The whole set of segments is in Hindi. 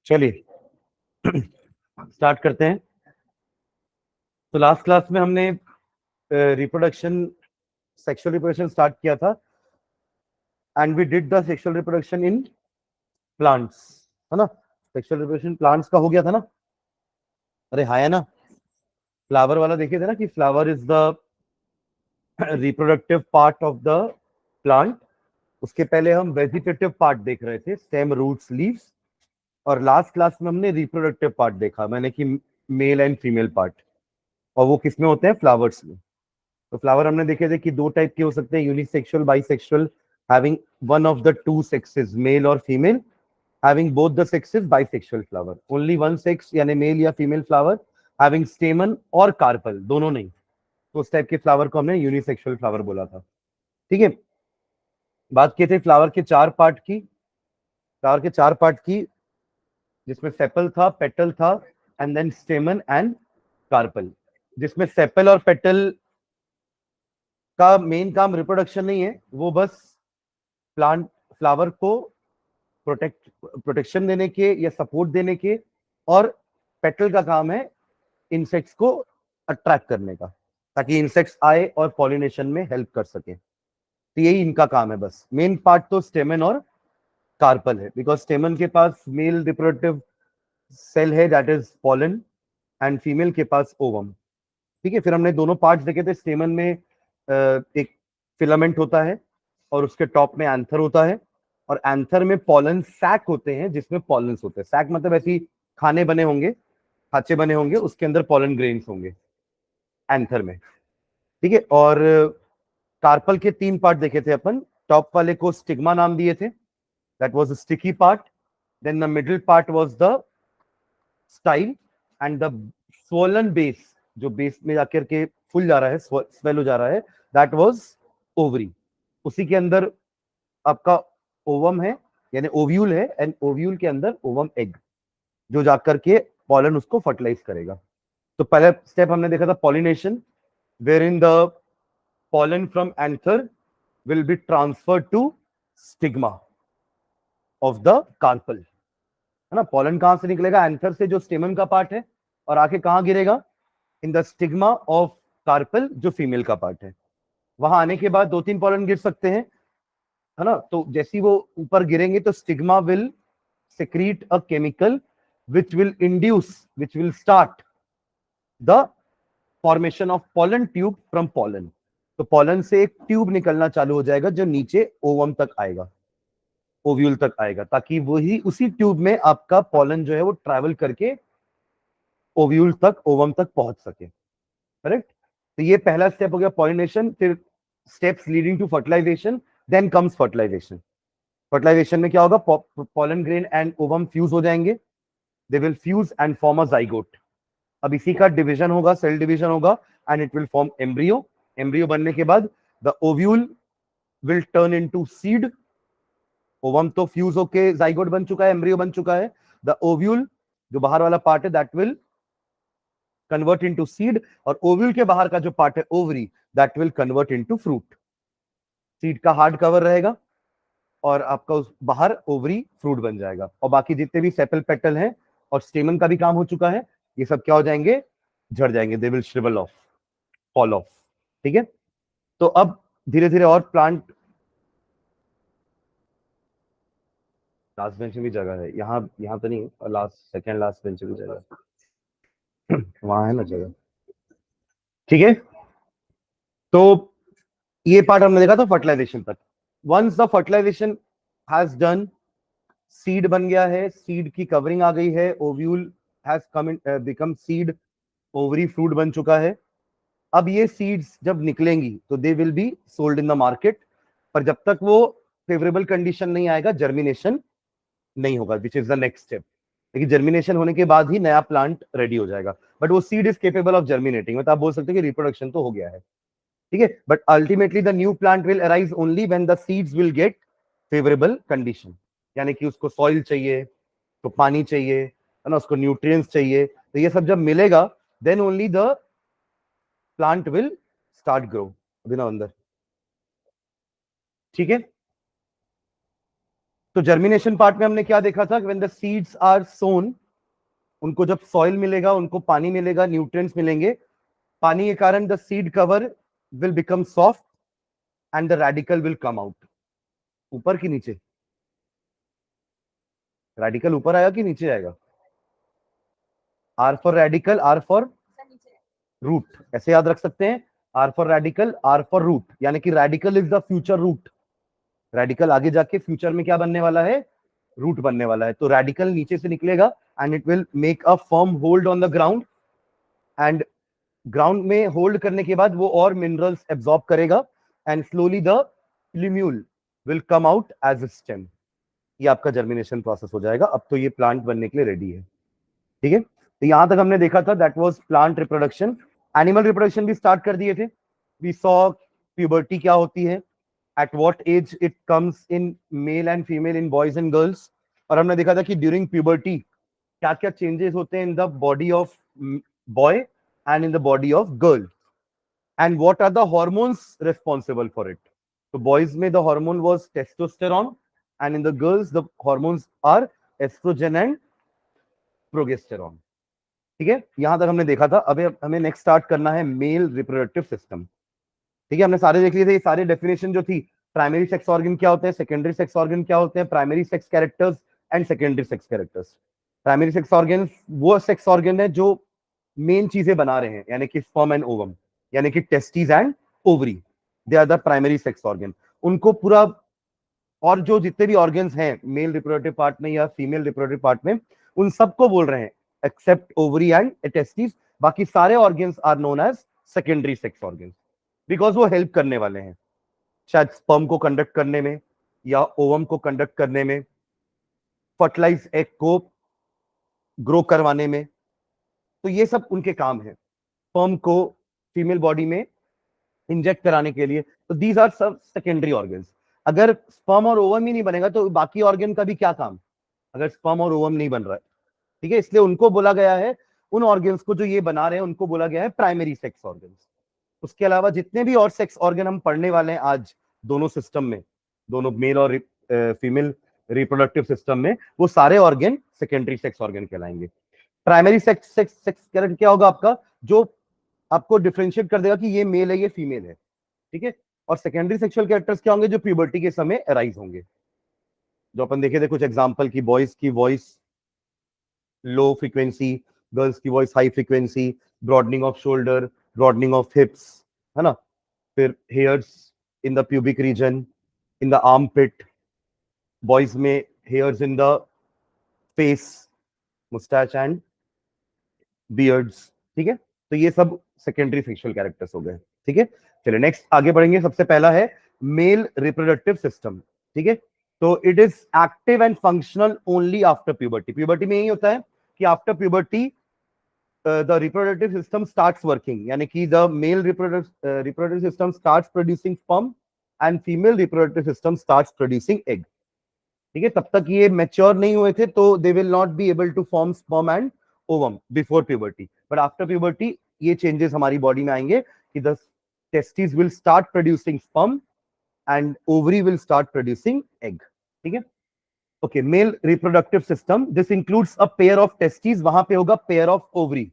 चलिए स्टार्ट करते हैं। तो लास्ट क्लास में हमने रिप्रोडक्शन सेक्सुअल रिप्रोडक्शन स्टार्ट किया था and we did the sexual reproduction in plants, है ना। सेक्सुअल रिप्रोडक्शन प्लांट्स का हो गया था ना। अरे हाँ है ना, फ्लावर वाला देखे थे ना कि flower is the reproductive part of the plant. उसके पहले हम वेजिटेटिव पार्ट देख रहे थे, स्टेम, रूट्स, लीव्स। और लास्ट क्लास में हमने रिप्रोडक्टिव पार्ट देखा, मैंने कि मेल एंड फीमेल पार्ट। और वो किस में होते हैं? फ्लावर्स में। तो फ्लावर हमने देखे थे कि दो टाइप के हो सकते हैं, unisexual, bisexual, having one of the two sexes, male और female, having both the sexes, bisexual flower, only one sex यानी मेल या फीमेल फ्लावर, हैविंग स्टेमन और कार्पल, दोनों नहीं। तो उस टाइप के फ्लावर को हमने यूनिसेक्सुअल फ्लावर बोला था। ठीक है, बात किए थे फ्लावर के चार पार्ट की। फ्लावर के चार पार्ट की, जिसमें सेपल था, पेटल था, and then stamen and carpel. जिसमें सेपल और पेटल का मेन काम रिप्रोडक्शन नहीं है, वो बस प्लांट फ्लावर को प्रोटेक्शन देने के या सपोर्ट देने के, और पेटल का काम है इंसेक्ट्स को अट्रैक्ट करने का, ताकि इंसेक्ट्स आए और पॉलिनेशन में हेल्प कर सके। तो यही इनका काम है बस। मेन पार्ट तो स्टेमन और कार्पल है, बिकॉज स्टेमन के पास मेल रिप्रोडक्टिव सेल है, that is pollen, and female के पास ओवम। ठीक है, फिर हमने दोनों पार्ट्स देखे थे। स्टेमन में एक फिलामेंट होता है और उसके टॉप में एंथर होता है, और एंथर में पॉलन सैक होते हैं, जिसमें पॉलन्स होते हैं। सैक मतलब ऐसी खाने बने होंगे, खांचे बने होंगे, उसके अंदर पॉलन ग्रेन्स होंगे एंथर में। ठीक है, और कार्पल के तीन पार्ट देखे थे अपन। टॉप वाले को स्टिग्मा नाम दिए थे, that was the sticky part. Then the middle part was the style, and the swollen base, जो बेस में जाकर के फुल जा रहा है, स्वेल हो जा रहा है, दैट वाज ओवरी। उसी के अंदर आपका ओवम है, यानी ओव्यूल है, एंड ओव्यूल के अंदर ओवम एग, जो जाकर के पॉलन उसको फर्टिलाइज करेगा। तो पहला स्टेप हमने देखा था pollination, wherein the pollen from anther will be transferred to stigma of the carpel, है ना। पॉलन कहां से निकलेगा? एंथर से, जो स्टेमन का पार्ट है, और आके कहां गिरेगा? In the stigma of carpel, जो फीमेल का पार्ट है। वहां आने के बाद दो तीन पॉलन गिर सकते हैं, है ना। तो जैसे ही वो ऊपर गिरेंगे तो stigma will secrete a chemical which will start the formation of pollen tube from pollen। तो pollen से एक ट्यूब निकलना चालू हो जाएगा, जो नीचे ओवम तक आएगा, ओव्यूल तक आएगा, ताकि वही उसी ट्यूब में आपका pollen जो है वो ट्रैवल करके ओव्यूल तक, ओवम तक पहुंच सके। करेक्ट। तो ये पहला स्टेप हो गया पॉलिनेशन। फिर steps leading to fertilisation, then comes fertilisation. Fertilisation में क्या होगा? Pollen grain and ovum fuse हो जाएंगे, they will fuse and form a zygote. अब इसी का डिवीजन होगा, सेल डिवीजन होगा, and it will form embryo. Embryo बनने के बाद the ovule will turn into seed. Ovum तो फ्यूज होके जाइगोट बन चुका है, एम्ब्रियो बन चुका है। द ओव्यूल, जो बाहर वाला पार्ट है, that will convert into seed, और ओव्यूल के बाहर का जो पार्ट है, ovary, that will convert into fruit. Seed का हार्ड कवर रहेगा और आपका उस बाहर ओवरी फ्रूट बन जाएगा। और बाकी जितने भी सेपल पेटल हैं और स्टेमन का भी काम हो चुका है, ये सब क्या हो जाएंगे? झड़ जाएंगे, they will shrivel off, fall off. ठीक है, तो अब धीरे धीरे और प्लांट, लास्ट बेंच में भी जगह है, यहाँ तो नहीं, और लास्ट सेकेंड लास्ट बेंच में भी जगह है। वहां है ना जगह। ठीक है, तो ये पार्ट हमने देखा था फर्टिलाइजेशन तक। Once the fertilisation has done, seed बन गया है, सीड की कवरिंग आ गई है, ovule has come become seed, ovary fruit बन चुका है। अब ये सीड्स जब निकलेंगी तो they will be sold in the market, पर जब तक वो फेवरेबल कंडीशन नहीं आएगा, जर्मिनेशन नहीं होगा, विच इज द नेक्स्ट स्टेप। लेकिन जर्मिनेशन होने के बाद ही नया प्लांट रेडी हो जाएगा, बट वो seed is capable of germinating. मतलब आप बोल सकते हो कि रिप्रोडक्शन तो हो गया है। ठीक है, but ultimately the new plant will arise only when the seeds will get favourable condition, यानी कि उसको सॉइल चाहिए, तो पानी चाहिए, है ना, उसको न्यूट्रिएंट्स चाहिए। तो ये सब जब मिलेगा, then only the plant will start grow. अभी ना अंदर। ठीक है, तो जर्मिनेशन पार्ट में हमने क्या देखा था, व्हेन द सीड्स आर सोन, उनको जब सॉइल मिलेगा, उनको पानी मिलेगा, न्यूट्रिएंट्स मिलेंगे, पानी के कारण the seed cover will become soft and the radicle will come out. ऊपर की नीचे, रेडिकल ऊपर आएगा कि नीचे आएगा? R for radicle, R for root, ऐसे याद रख सकते हैं, R for radicle, R for root, यानी कि radicle is the future root. Radicle आगे जाके फ्यूचर में क्या बनने वाला है? रूट बनने वाला है। तो रेडिकल नीचे से निकलेगा and it will make a firm hold on the ground, and ground में होल्ड करने के बाद वो और मिनरल्स एब्सॉर्ब करेगा and slowly the plumule will come out as a stem. ये आपका जर्मिनेशन प्रोसेस हो जाएगा। अब तो ये प्लांट बनने के लिए रेडी है। ठीक है, तो यहां तक हमने देखा था, that was plant reproduction. Animal reproduction भी स्टार्ट कर दिए थे। वी सॉ प्यूबर्टी क्या होती है, at what age it comes in male and female, in boys and girls. और हमने देखा था कि ड्यूरिंग प्यूबर्टी क्या क्या चेंजेस होते हैं in the body of boy and in the body of girl, and what are the hormones responsible for it. तो बॉयज में the hormone was testosterone and in the girls the hormones are oestrogen and progesterone. ठीक है, यहां तक हमने देखा था। अब हमें नेक्स्ट स्टार्ट करना है मेल रिप्रोडक्टिव सिस्टम। ठीक है, हमने सारे देख लिए थे, ये सारे डेफिनेशन जो थी, प्राइमरी सेक्स ऑर्गन क्या होते हैं, सेकेंडरी सेक्स ऑर्गन क्या होते हैं, primary sex characters and secondary sex characters. Primary sex organ वो सेक्स ऑर्गन है जो मेन चीजें बना रहे हैं, यानी कि स्पर्म एंड ओवम, यानी कि testis and ovary, they are the primary sex organ. उनको पूरा, और जो जितने भी ऑर्गन्स हैं मेल रिप्रोडक्टिव पार्ट में या फीमेल रिप्रोडक्टिव पार्ट में, उन सबको बोल रहे हैं एक्सेप्ट ओवरी एंड टेस्टिस। बाकी सारे organs are known as secondary sex organs, because वो हेल्प करने वाले हैं, शायद स्पर्म को कंडक्ट करने में या ओवम को कंडक्ट करने में, फर्टिलाइज एग को ग्रो करवाने में। तो ये सब उनके काम है, स्पर्म को फीमेल बॉडी में इंजेक्ट कराने के लिए। तो दीज आर सब सेकेंडरी ऑर्गन्स। अगर स्पर्म और ओवम ही नहीं बनेगा तो बाकी ऑर्गन का भी क्या काम, अगर स्पर्म और ओवम नहीं बन रहा है। ठीक है, इसलिए उनको बोला गया है, उन ऑर्गन्स को जो ये बना रहे हैं उनको बोला गया है प्राइमरी सेक्स ऑर्गन्स। उसके अलावा जितने भी और सेक्स ऑर्गन हम पढ़ने वाले हैं आज दोनों सिस्टम में, दोनों मेल और फीमेल रिप्रोडक्टिव सिस्टम में, वो सारे ऑर्गन सेकेंडरी सेक्स ऑर्गन कहलाएंगे। प्राइमरी सेक्स सेक्स सेक्स क्या होगा आपका, जो आपको डिफरेंशिएट कर देगा कि ये मेल है ये फीमेल है। ठीक है, और सेकेंडरी सेक्सुअल कैरेक्टर्स क्या होंगे, जो प्यूबर्टी के समय अराइज होंगे, जो अपन देखे थे कुछ एग्जांपल की, बॉयज की वॉइस लो फ्रीक्वेंसी, गर्ल्स की voice high frequency, broadening of shoulder, broadening of hips, है ना, फिर hairs in the pubic region, in the armpit, boys में hairs in the face, moustache and beards. ठीक है, तो ये सब सेकेंडरी सेक्सुअल कैरेक्टर्स हो गए। ठीक है, चलिए नेक्स्ट आगे बढ़ेंगे। सबसे पहला है मेल रिप्रोडक्टिव सिस्टम। ठीक है, तो it is active and functional only after puberty. Puberty में यही होता है कि after puberty the reproductive system starts working, यानी कि the mail reproductive system starts producing sperm and female reproductive system starts producing egg. ठीक है, तब तक ये मैच्योर नहीं हुए थे, तो they will not be able to form sperm and ovum before puberty, but after puberty ये चेंजेस हमारी बॉडी में आएंगे कि the testis will start producing sperm and ovary will start producing egg. ठीक है, okay, male reproductive system, this includes a pair of testis, वहां पे होगा पेयर ऑफ ओवरी,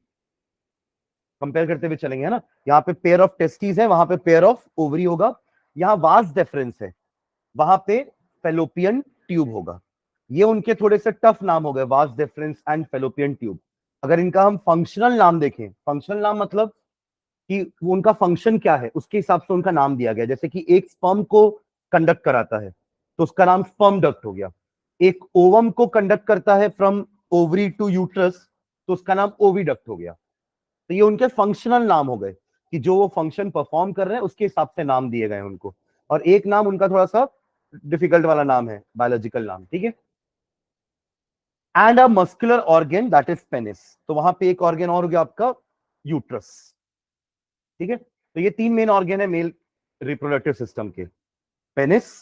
कंपेयर करते हुए चलेंगे, है ना। यहाँ पे पेयर ऑफ टेस्टिस है, वहां पे पेयर ऑफ ओवरी होगा। यहाँ वास डिफरेंस है, वहां पे फेलोपियन ट्यूब होगा। ये उनके थोड़े से टफ नाम हो गए, vas deferens and fallopian tube. अगर इनका हम फंक्शनल नाम देखें, फंक्शनल नाम मतलब कि उनका फंक्शन क्या है उसके हिसाब से उनका नाम दिया गया। जैसे कि एक स्पर्म को कंडक्ट कराता है तो उसका नाम स्पर्म डक्ट हो गया, एक ओवम को कंडक्ट करता है फ्रॉम ओवरी टू यूट्रस तो उसका नाम ओविडक्ट हो गया। तो ये उनके फंक्शनल नाम हो गए कि जो वो फंक्शन परफॉर्म कर रहे हैं उसके हिसाब से नाम दिए गए उनको। और एक नाम उनका थोड़ा सा डिफिकल्ट वाला नाम है, बायोलॉजिकल नाम। ठीक है, and a muscular organ that is penis, तो वहां पे एक ऑर्गन और हो गया आपका यूट्रस। ठीक है, तो ये तीन मेन ऑर्गन है मेल रिप्रोडक्टिव सिस्टम के, penis,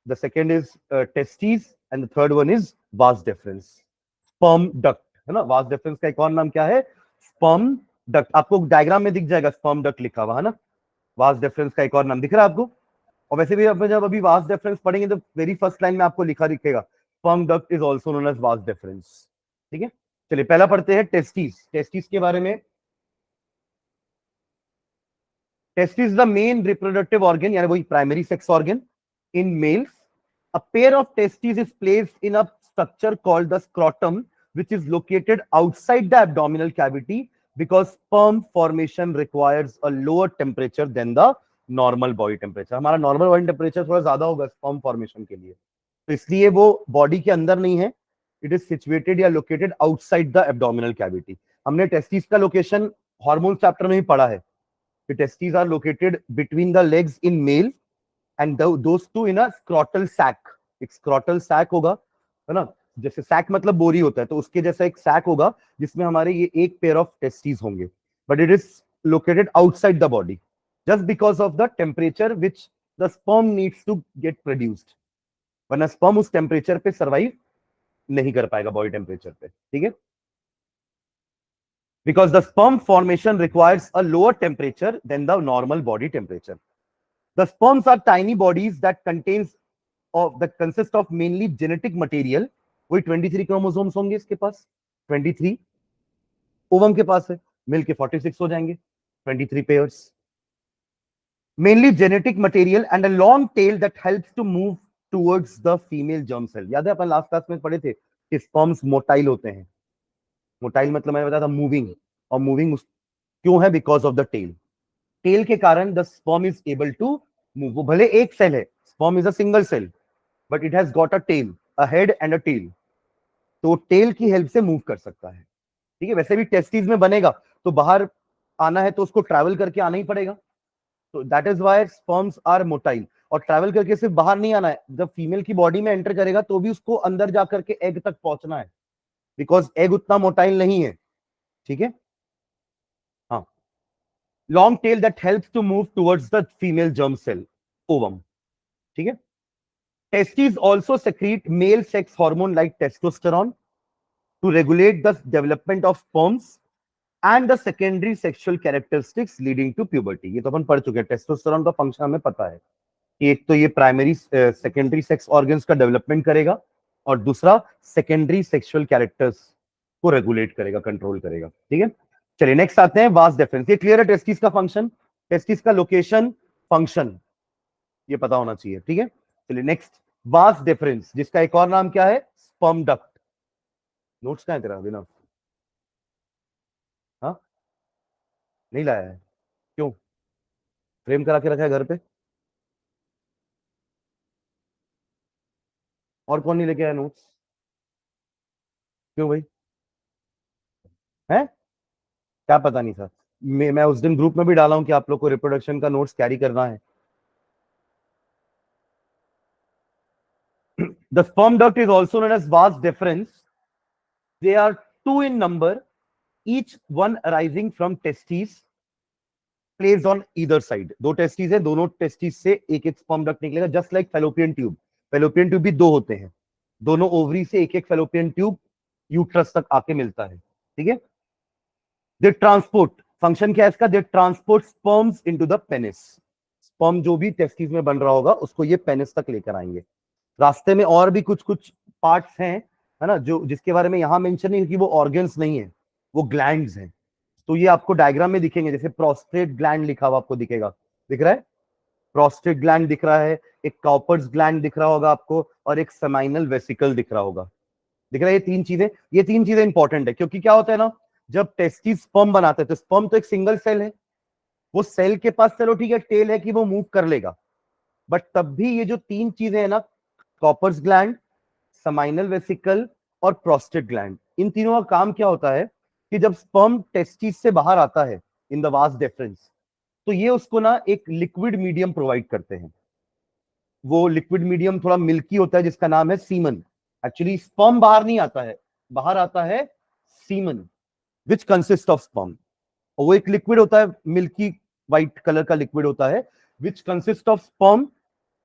the second is testis and the third one is vas deferens, sperm duct, है ना। वास डिफरेंस का एक और नाम क्या है, स्पर्म डक्ट। आपको डायग्राम में दिख जाएगा स्पर्म डक्ट लिखा हुआ, है ना। वास डिफरेंस का एक और नाम दिख रहा है आपको, और वैसे भी अब जब अभी वास्ट डिफरेंस पढ़ेंगे तो वेरी फर्स्ट लाइन में आपको लिखा दिखेगा sperm duct is also known as vas deferens है, चलिए पहला पढ़ते हैं टेस्टिस। टेस्टिस के बारे में, testis the main reproductive organ, यानी वही primary sex organ in males. A pair of testis is placed in a structure called the scrotum which is located outside the abdominal cavity because sperm formation requires a lower temperature than the normal body temperature। हमारा नॉर्मल बॉडी टेम्परेचर थोड़ा ज्यादा होगा स्पर्म फॉर्मेशन के लिए, तो इसलिए वो बॉडी के अंदर नहीं है, इट इज सिचुएटेड या located outside the abdominal cavity. हमने टेस्टिस का लोकेशन हार्मोन चैप्टर में ही पढ़ा है। The testes are located between the legs in male and those two in a scrotal sac। एक scrotal sac होगा, है ना, जैसे सैक मतलब बोरी होता है, तो उसके जैसा एक सैक होगा जिसमें हमारे ये एक पेयर ऑफ टेस्टिस होंगे, but it is located outside the body just because of the temperature which the sperm needs to get produced. वरना स्पर्म उस टेम्परेचर पे सर्वाइव नहीं कर पाएगा बॉडी टेम्परेचर पे। ठीक है, because the sperm formation requires a lower temperature than the normal body temperature. The sperms are tiny bodies that consist of mainly genetic material। वही 23 क्रोमोसोम्स होंगे इसके पास, 23 ओवम के पास है, मिल के 46 हो जाएंगे, 23 pairs. Mainly genetic material and a long tail that helps to move towards the female germ cell। याद है अपन लास्ट क्लास में पढ़े थे कि स्पर्म्स मोटाइल होते हैं। मोटाइल मतलब मैंने बताया था मूविंग, और मूविंग क्यों है? Because of the tail. Tail के कारण the sperm is able to move. वो भले एक सेल है, sperm is a single cell, but it has got a tail, a head and a tail, तो टेल की हेल्प से मूव कर सकता है। ठीक है, वैसे भी टेस्टिस में बनेगा तो बाहर आना है तो उसको ट्रैवल करके आना ही पड़ेगा, तो that is why sperms are motile. और ट्रैवल करके सिर्फ बाहर नहीं आना है, जब फीमेल की बॉडी में एंटर करेगा तो भी उसको अंदर जाकर के एग तक पहुंचना है, बिकॉज एग उतना मोटाइल नहीं है। ठीक है, हाँ, long tail that helps to move towards the female germ cell, ovum। ठीक है, testes also secrete male sex hormone like testosterone to regulate the development of sperms and the secondary sexual characteristics leading to puberty। ये तो अपन पढ़ चुके हैं, टेस्टोस्टेरोन का फंक्शन हमें पता है कि एक तो ये प्राइमरी सेकेंडरी सेक्स ऑर्गन्स का डेवलपमेंट करेगा, और दूसरा सेकेंडरी सेक्सुअल कैरेक्टर्स को रेगुलेट करेगा, कंट्रोल करेगा। ठीक है, चलिए नेक्स्ट आते हैं वास्ट डिफरेंस। ये क्लियर है, टेस्टिस का फंक्शन, टेस्टिस का लोकेशन, फंक्शन, ये पता होना चाहिए। ठीक है, चलिए नेक्स्ट, वास्ट डिफरेंस, जिसका एक और नाम क्या है? Sperm duct. नोट्स कहां है तेरा अभिनव? हाँ, नहीं लाया है? क्यों? फ्रेम करा के रखा है घर पे? और कौन नहीं लेके आया नोट्स? क्यों भाई? है, क्या पता नहीं था? मैं उस दिन ग्रुप में भी डाला हूं कि आप लोग को रिप्रोडक्शन का नोट्स कैरी करना है। The sperm duct is also known as vas deferens। They are two in number, each one arising from testes placed on either side। दो टेस्टिस है, दोनों टेस्टिस से एक एक स्पर्म डक्ट निकलेगा, just like fallopian tube. Fallopian tube भी दो होते हैं, दोनों ओवरी से एक एक फेलोपियन ट्यूब यूट्रस तक आके मिलता है। ठीक है, दे ट्रांसपोर्ट, फंक्शन क्या है इसका? They transport sperms into the penis. Sperm जो भी टेस्टिस में बन रहा होगा उसको ये पेनिस तक लेकर आएंगे। रास्ते में और भी कुछ कुछ पार्ट्स हैं, है ना, जो जिसके बारे में यहां मेंशन नहीं, क्योंकि वो ऑर्गन्स नहीं है, वो ग्लैंड्स हैं। तो ये आपको डायग्राम में दिखेंगे, जैसे प्रोस्टेट ग्लैंड लिखा हुआ आपको दिखेगा, दिख रहा है? प्रोस्टेट ग्लैंड दिख रहा है, एक काउपर्स ग्लैंड दिख रहा होगा आपको, और एक सेमाइनल वेसिकल दिख रहा होगा। दिख रहा है? ये तीन चीजें इंपॉर्टेंट है, क्योंकि क्या होता है ना, जब टेस्टिस स्पर्म बनाते हैं तो स्पर्म तो एक सिंगल सेल है, वो सेल के पास चलो ठीक है टेल है कि वो मूव कर लेगा, बट तब भी ये जो तीन चीजें है ना, कॉपर्स ग्लैंड, समाइनल वेसिकल और प्रोस्टेट ग्लैंड, इन तीनों का काम क्या होता है कि जब स्पर्म टेस्टिस से बाहर आता है इन द वास डिफरेंस, तो ये उसको ना एक लिक्विड मीडियम प्रोवाइड करते हैं। वो लिक्विड मीडियम थोड़ा मिल्की होता है जिसका नाम है सीमन। एक्चुअली स्पर्म बाहर नहीं आता है, बाहर आता है semen which consist of sperm. और वो एक लिक्विड होता है, मिल्की व्हाइट कलर का लिक्विड होता है, which consist of sperm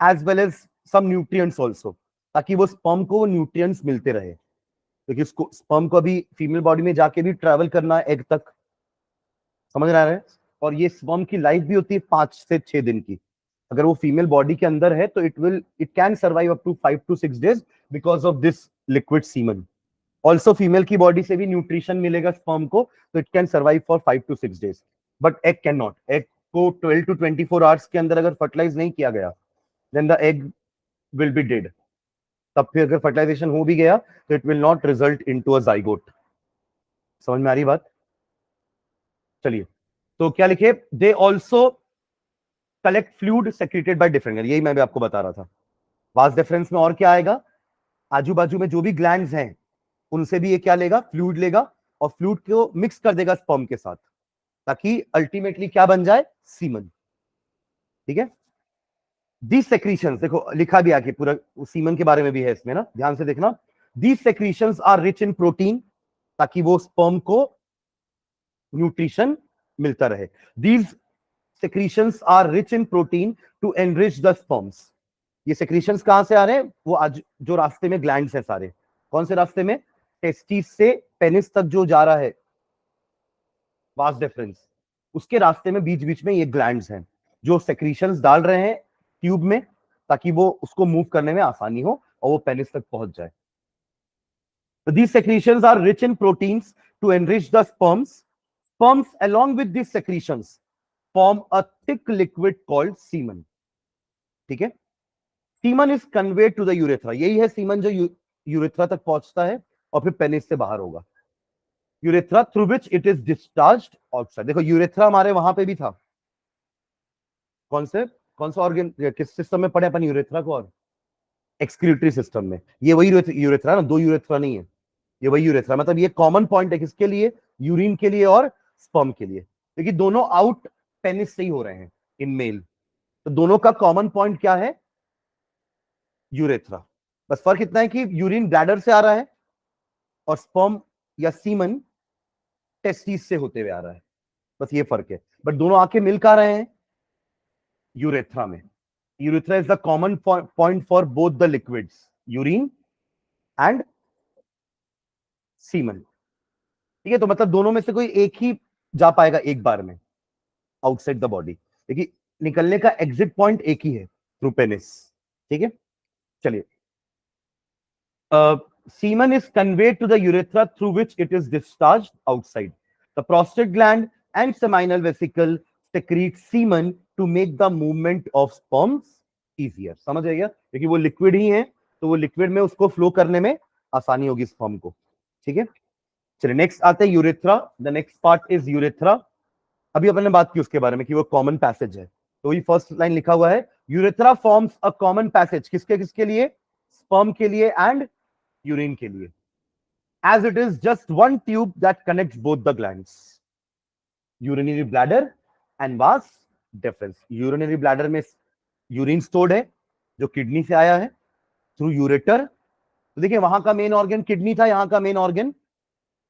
as well as some nutrients also, ताकि वो स्पर्म को न्यूट्रिएंट्स मिलते रहे, क्योंकि उसको स्पर्म को अभी फीमेल बॉडी में जाके भी ट्रैवल करना है एग तक, समझ रहा है? और ये स्पर्म की लाइफ भी होती है 5 से 6 दिन की। अगर वो फीमेल बॉडी के अंदर है तो it can survive up to 5 to 6 days because of this liquid semen. Also female की बॉडी से भी न्यूट्रिशन मिलेगा स्पर्म को, तो it can survive for 5 to 6 days, but egg can not. Egg को 12 to 24 hours के अंदर अगर फर्टिलाइज नहीं किया गया then the egg will be dead. तब फिर अगर फर्टिलाइजेशन हो भी गया तो it will not result into a zygote. समझ में आ रही बात? चलिए, तो क्या लिखे, they also collect fluid secreted by different, यही मैं भी आपको बता रहा था। वास डिफरेंस में और क्या आएगा, आजू बाजू में जो भी ग्लैंड्स हैं उनसे भी ये क्या लेगा, फ्लूइड लेगा, और फ्लूइड को मिक्स कर देगा स्पर्म के साथ, ताकि अल्टीमेटली क्या बन जाए, सीमन। ठीक है, दीज सेक्रीशंस, देखो लिखा भी आके पूरा सीमन के बारे में भी है इसमें ना, ध्यान से देखना। These secretions are rich in protein, ताकि वो स्पर्म को न्यूट्रिशन मिलता रहे। These secretions are rich in protein to enrich the sperms. ये सेक्रीशंस कहां से आ रहे हैं, वो आज जो रास्ते में ग्लैंड्स हैं सारे, कौन से रास्ते में, टेस्टिस से पेनिस तक जो जा रहा है वास डिफरेंस, उसके रास्ते में बीच बीच में ये ग्लैंड्स हैं जो सेक्रीशंस डाल रहे हैं ट्यूब में, ताकि वो उसको मूव करने में आसानी हो और वो पेनिस तक पहुंच जाए। So these secretions are rich in proteins to enrich the sperms. Sperms along with these secretions form a thick liquid called semen. ठीक है, semen is conveyed to the urethra, यही है सीमन जो यूरेथ्रा तक पहुंचता है और फिर पेनिस से बाहर होगा। Urethra through which it is discharged outside. देखो यूरेथ्रा हमारे वहां पे भी था, कौन सा ऑर्गन, किस सिस्टम में पढ़े अपन यूरेथ्रा को, और एक्सक्रीटरी सिस्टम में। ये वही यूरेथ्रा ना, दो यूरेथ्रा नहीं है, ये वही यूरेथ्रा। मतलब ये कॉमन पॉइंट है किसके लिए, यूरिन के लिए और स्पर्म के लिए, क्योंकि दोनों आउट पेनिस से ही हो रहे हैं इन मेल, तो दोनों का कॉमन पॉइंट क्या है, यूरेथ्रा। बस फर्क इतना है कि यूरिन ब्लैडर से आ रहा है और स्पर्म या सीमन टेस्टिस से होते हुए आ रहा है, बस ये फर्क है। बट दोनों आके मिल कहां रहे हैं, यूरेथ्रा में। Urethra is the common point for both the liquids, urine and semen. ठीक है, तो मतलब दोनों में से कोई एक ही जा पाएगा एक बार में आउटसाइड द बॉडी, देखिए निकलने का एग्जिट पॉइंट एक ही है, थ्रू पेनिस। ठीक है, चलिए, semen is conveyed to the urethra through which it is discharged outside. The prostate gland and seminal vesicle secrete semen to make the movement of sperms easier. समझ आएगा, क्योंकि वो लिक्विड ही है तो वो लिक्विड में उसको फ्लो करने में आसानी होगी स्पर्म को। ठीक है, चलिए नेक्स्ट आते हैं urethra. The next part is urethra. अभी अपन ने बात की उसके बारे में कि वो कॉमन पैसेज है, तो वही फर्स्ट लाइन लिखा हुआ है, urethra forms a common passage, किसके किसके लिए, स्पर्म के लिए एंड यूरिन के लिए, as it is just one tube that connects both the glands, urinary bladder and vas deferens। urinary bladder में यूरिन स्टोर्ड है जो किडनी से आया है थ्रू यूरेटर। तो देखिए वहां का मेन ऑर्गन किडनी था, यहां का मेन ऑर्गन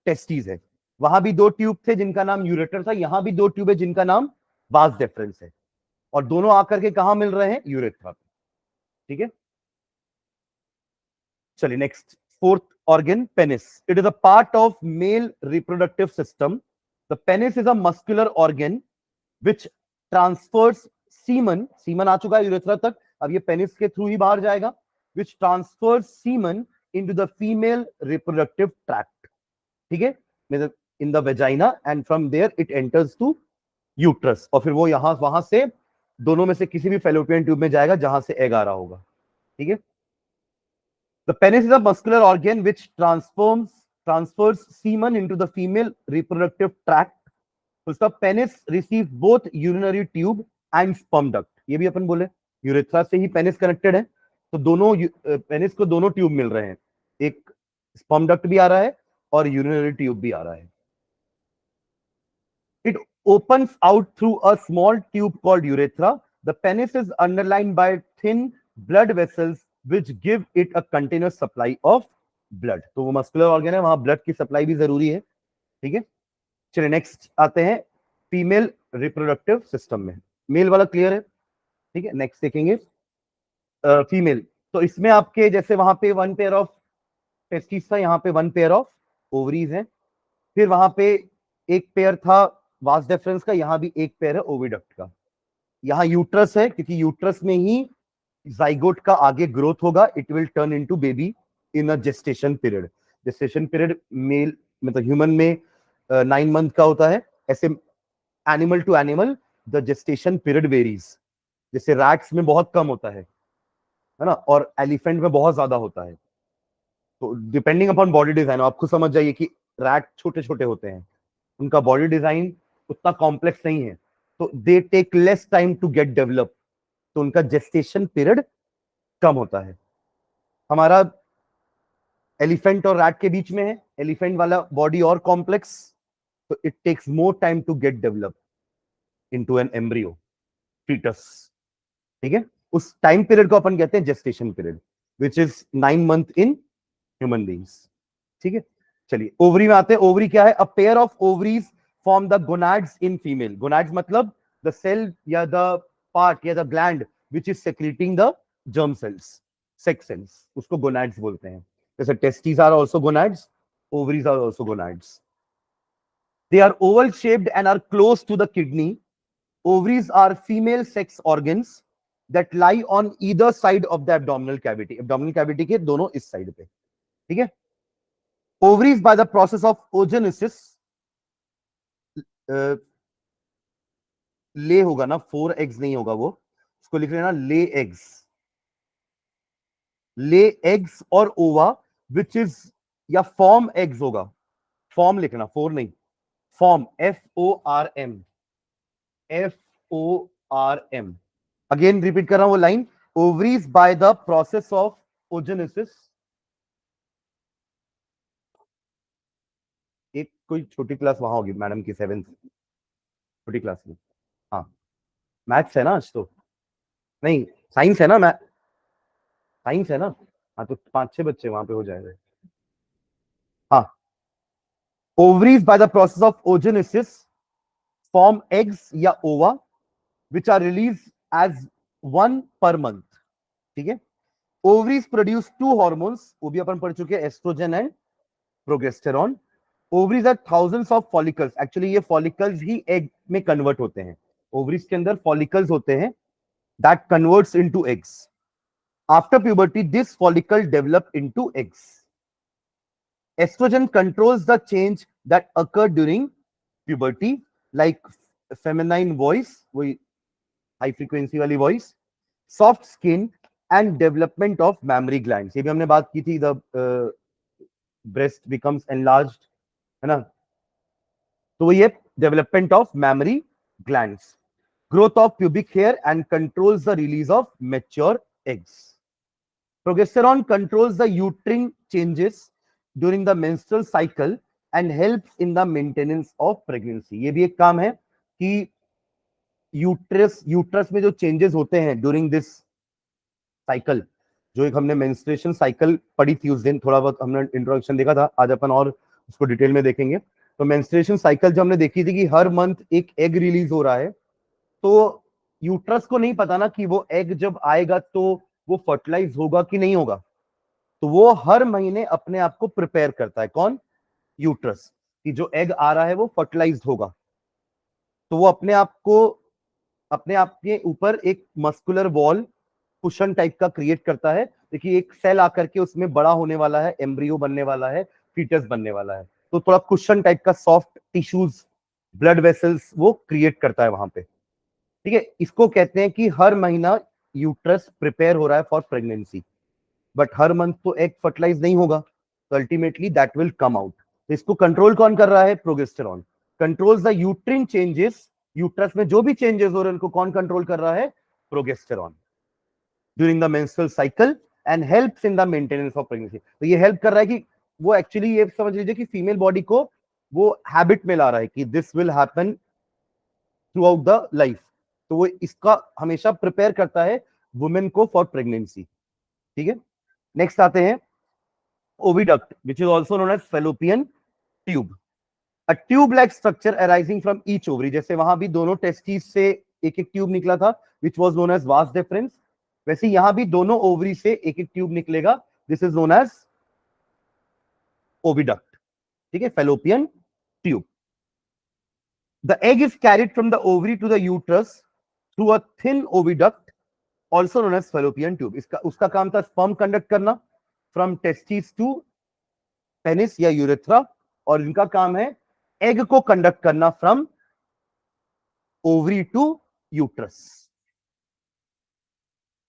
टेस्टिस है। वहां भी दो ट्यूब थे जिनका नाम यूरेटर था, यहां भी दो ट्यूब है जिनका नाम वास डेफरेंस है, और दोनों आकर के कहां मिल रहे हैं, यूरेथ्रा। ठीक है, चलिए next, fourth organ, penis. It is a part of male reproductive system. The penis is a muscular organ which transfers semen, semen आ चुका है यूरेथ्रा तक, अब ये पेनिस के थ्रू ही बाहर जाएगा, which transfers semen into the female reproductive tract. ठीक है, in the vagina and from there it enters to uterus, और फिर वो यहां वहां से दोनों में से किसी भी फेलोपियन ट्यूब में जाएगा जहां से एग आ रहा होगा। ठीक है, the penis is a muscular organ which transfers semen into the female reproductive tract. तो उसका penis receive both urinary tube and sperm duct. ये भी अपन बोले यूरेथ्रा से ही पेनिस कनेक्टेड है, तो दोनों पेनिस को दोनों ट्यूब मिल रहे हैं, एक स्पर्म डक्ट भी आ रहा है और यूरिनरी ट्यूब भी आ रहा है। It opens out through a small tube called urethra. The penis is underlined by thin blood vessels which give it a continuous supply of blood. तो वो मस्कुलर ऑर्गन है, वहां ब्लड की सप्लाई भी जरूरी है। ठीक है, चलिए नेक्स्ट आते हैं फीमेल रिप्रोडक्टिव सिस्टम में। मेल वाला क्लियर है, ठीक है, नेक्स्ट देखेंगे फीमेल। तो इसमें आपके जैसे वहां पे वन पेयर ऑफ टेस्टिस था, यहाँ पे वन पेयर ऑफ ओवरीज है, फिर वहां पे एक पेयर था वास डेफरेंस का, यहां भी एक पेयर है ओविडक्ट का। यहाँ यूट्रस है, क्योंकि यूट्रस में ही जाइगोट का आगे ग्रोथ होगा, it will turn into baby in a gestation period. Gestation period मेल मतलब ह्यूमन में 9 मंथ का होता है, ऐसे animal to animal the gestation period varies. जैसे रैट्स में बहुत कम होता है ना, और एलिफेंट में बहुत ज्यादा होता है। तो डिपेंडिंग अपॉन बॉडी डिजाइन, आप खुद समझ जाइए कि रैट छोटे छोटे होते हैं, उनका बॉडी डिजाइन उतना कॉम्प्लेक्स नहीं है, तो they take less time to get develop, तो उनका जेस्टेशन पीरियड कम होता है। हमारा एलिफेंट और रैट के बीच में है, एलिफेंट वाला बॉडी और कॉम्प्लेक्स, तो it takes more time to get develop into an embryo foetus. ठीक है, उस टाइम पीरियड को अपन कहते हैं gestation period, which is 9 month in human beings. ठीक है, चलिए ओवरी में आते हैं। ओवरी क्या है? A pair of ovaries form the gonads in female. Gonads मतलब द सेल या द पार्ट या the gland which is secreting the germ cells, sex cells, उसको गोनाड्स बोलते हैं। जैसे testis are also gonads, ovaries are also gonads. They are oval shaped and are close to the kidney. Ovaries are female sex organs that lie on either side of the abdominal cavity. Abdominal cavity के दोनों इस साइड पे। ठीक है, ovaries by the process of oogenesis, ले होगा ना, 4 eggs नहीं होगा, वो उसको लिख लेना ले एग्स, ले एग्स और ओवा विच इज, या फॉर्म एग्स होगा, फॉर्म लिखना, 4 नहीं, form, FORM, FORM। Again repeat कर रहा हूं वो line, ovaries by the process of oogenesis. एक कोई छोटी क्लास वहां होगी मैडम की, 7th छोटी क्लास में। हाँ, मैथ्स है ना आज तो, नहीं साइंस है ना, मैं साइंस है ना। हाँ, तो 5-6 बच्चे वहां पे हो जाएंगे। हाँ, ovaries by the process of oogenesis form eggs या ova which are release as 1 per month। ठीक है, ओवरीज प्रोड्यूस 2 हॉर्मोन्स, वो भी अपन पढ़ चुके हैं, oestrogen and progesterone. Ovaries are thousands of follicles, actually ये फॉलिकल्स ही एग में कन्वर्ट होते हैं। ओवरीज के अंदर फॉलिकल्स होते हैं that converts into eggs. After puberty this follicle develop into eggs. Oestrogen controls the change that occur during puberty, like feminine voice, वही हाई फ्रीक्वेंसी वाली voice, soft skin and development of mammary glands. ये भी हमने बात की थी, द ब्रेस्ट बिकम्स एनलार्ज्ड, है ना, तो ये development of mammary glands, growth of pubic hair and controls the release of mature eggs. Progesterone controls the uterine changes during the menstrual cycle and helps in the maintenance of pregnancy. ये भी एक काम है कि यूट्रस में जो चेंजेस होते हैं ड्यूरिंग दिस साइकिल, जो एक हमने मेंस्ट्रुएशन साइकिल पढ़ी थी उस दिन, थोड़ा बहुत हमने इंट्रोडक्शन देखा था, आज अपन और उसको डिटेल में देखेंगे। तो मेंस्ट्रुएशन साइकिल जो हमने देखी थी कि हर मंथ एक एग रिलीज हो रहा है, तो यूट्रस को नहीं पता ना कि वो एग जब आएगा तो वो फर्टिलाइज होगा कि नहीं होगा, तो वो हर महीने अपने आप को प्रिपेयर करता है। कौन? यूट्रस, कि जो एग आ रहा है वो फर्टिलाइज होगा, तो वो अपने आप के ऊपर एक मस्कुलर वॉल कुशन टाइप का क्रिएट करता है। देखिए एक सेल आकर के उसमें बड़ा होने वाला है, एम्ब्रियो बनने वाला है, फीटस बनने वाला है, तो थोड़ा कुशन टाइप का सॉफ्ट टिश्यूज, ब्लड वेसल्स वो क्रिएट करता है वहां पे। ठीक है, इसको कहते हैं कि हर महीना यूट्रस प्रिपेयर हो रहा है for pregnancy, but her month तो एग फर्टिलाइज नहीं होगा, तो ultimately that will come out. तो इसको कंट्रोल कौन कर रहा है? Progesterone controls the uterine changes, uterus में जो भी चेंजेस हो रहे हैं उनको कौन कंट्रोल कर रहा है? Progesterone, during the menstrual cycle and helps in the maintenance of pregnancy. तो ये हेल्प कर रहा है कि वो एक्चुअली ये समझ लीजिए कि फीमेल बॉडी को वो हैबिट में ला रहा है कि this will happen through out the life, तो वो इसका हमेशा प्रिपेयर करता है वुमेन को फॉर प्रेगनेंसी। ठीक है, नेक्स्ट आते हैं oviduct which is also known as Fallopian tube, a tube like structure arising from each ovary. जैसे वहां भी दोनों टेस्टिस से एक एक ट्यूब निकला था which was known as vas deferens, वैसे यहां भी दोनों ओवरी से एक एक ट्यूब निकलेगा, this is known as oviduct. ठीक है, Fallopian tube. The egg is carried from the ovary to the uterus through a thin oviduct also known as Fallopian tube. इसका उसका काम था स्पर्म कंडक्ट करना फ्रॉम टेस्टिस टू पेनिस या यूरेथ्रा, और इनका काम है एग को कंडक्ट करना from ovary to uterus.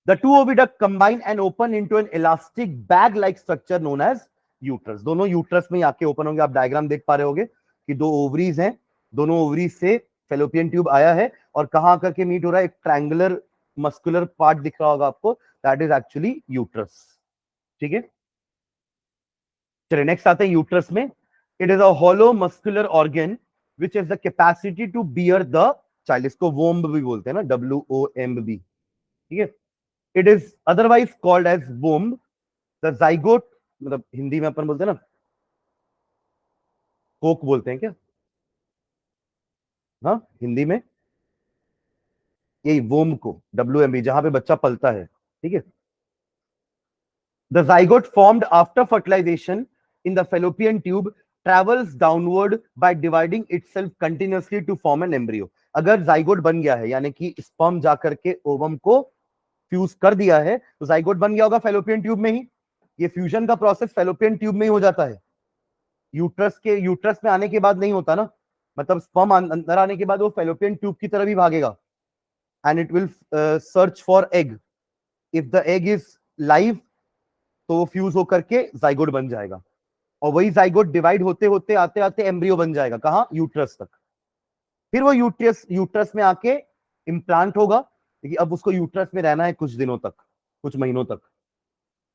The two oviduct combine and open into an elastic bag-like structure known as uterus. दोनों यूट्रस में आके ओपन होंगे। आप डायग्राम देख पा रहे होगे कि दो ओवरीज हैं, दोनों ओवरीज से फेलोपियन ट्यूब आया है, और कहां आकर के मीट हो रहा है, एक ट्रायंगुलर मस्कुलर पार्ट दिख रहा होगा आपको, दैट इज एक्चुअली यूट्रस। ठीक है, चलिए नेक्स्ट आते हैं यूट्रस में। It is a hollow muscular organ which is the capacity to bear the child. इसको वोम्ब भी बोलते हैं ना, WOMB। ठीक है, it is otherwise called as womb. The zygote, मतलब हिंदी में अपन बोलते हैं ना, कोक बोलते हैं क्या? हाँ, हिंदी में यही वोम को, WMB, जहां पे बच्चा पलता है। ठीक है, the zygote formed after fertilisation in the Fallopian tube travels downward by dividing itself continuously to form an embryo. अगर जाइगोट बन गया है, यानी कि स्पर्म जाकर के ओवम को फ्यूज कर दिया है, तो जाइगोट बन गया होगा फेलोपियन ट्यूब में ही। ये फ्यूजन का प्रोसेस फेलोपियन ट्यूब में ही हो जाता है, यूट्रस में आने के बाद नहीं होता ना। मतलब स्पर्म अंदर आने के बाद वो फेलोपियन ट्यूब की तरफ ही भागेगा, and it will search for egg. If the egg is live, तो वो फ्यूज होकर के जाइगोट बन जाएगा, और वही जाइगोट डिवाइड होते होते आते आते एम्ब्रियो बन जाएगा, कहां, यूट्रस तक। फिर वो यूट्रस में आके इम्प्लांट होगा, क्योंकि अब उसको यूट्रस में रहना है कुछ दिनों तक, कुछ महीनों तक,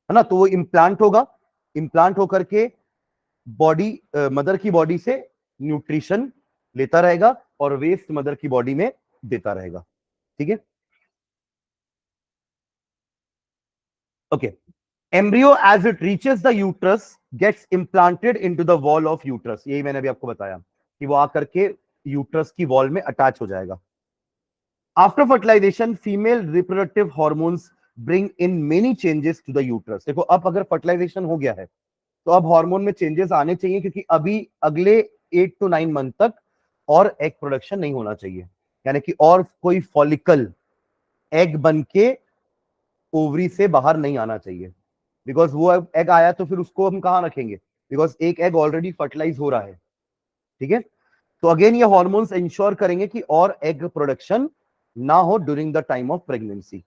है ना। तो वो इम्प्लांट होगा, इम्प्लांट होकर के बॉडी, मदर की बॉडी से न्यूट्रिशन लेता रहेगा, और वेस्ट मदर की बॉडी में देता रहेगा। ठीक है, okay. Embryo as it reaches the uterus gets implanted into the wall of uterus. यही मैंने अभी आपको बताया कि वो आकर के यूट्रस की वॉल में अटैच हो जाएगा। After fertilisation female reproductive hormones bring in many changes to the uterus. देखो, अब अगर फर्टिलाइजेशन हो गया है, तो अब हार्मोन में चेंजेस आने चाहिए, क्योंकि अभी अगले 8 to 9 मंथ तक और एग प्रोडक्शन नहीं होना चाहिए, यानी कि और कोई फॉलिकल एग बन के ओवरी से बाहर नहीं आना चाहिए। बिकॉज वो एग आया तो फिर उसको हम कहां रखेंगे, बिकॉज एक एग ऑलरेडी फर्टिलाइज हो रहा है। ठीक है, तो अगेन ये हॉर्मोन्स इंश्योर करेंगे कि और एग प्रोडक्शन ना हो during the time of pregnancy.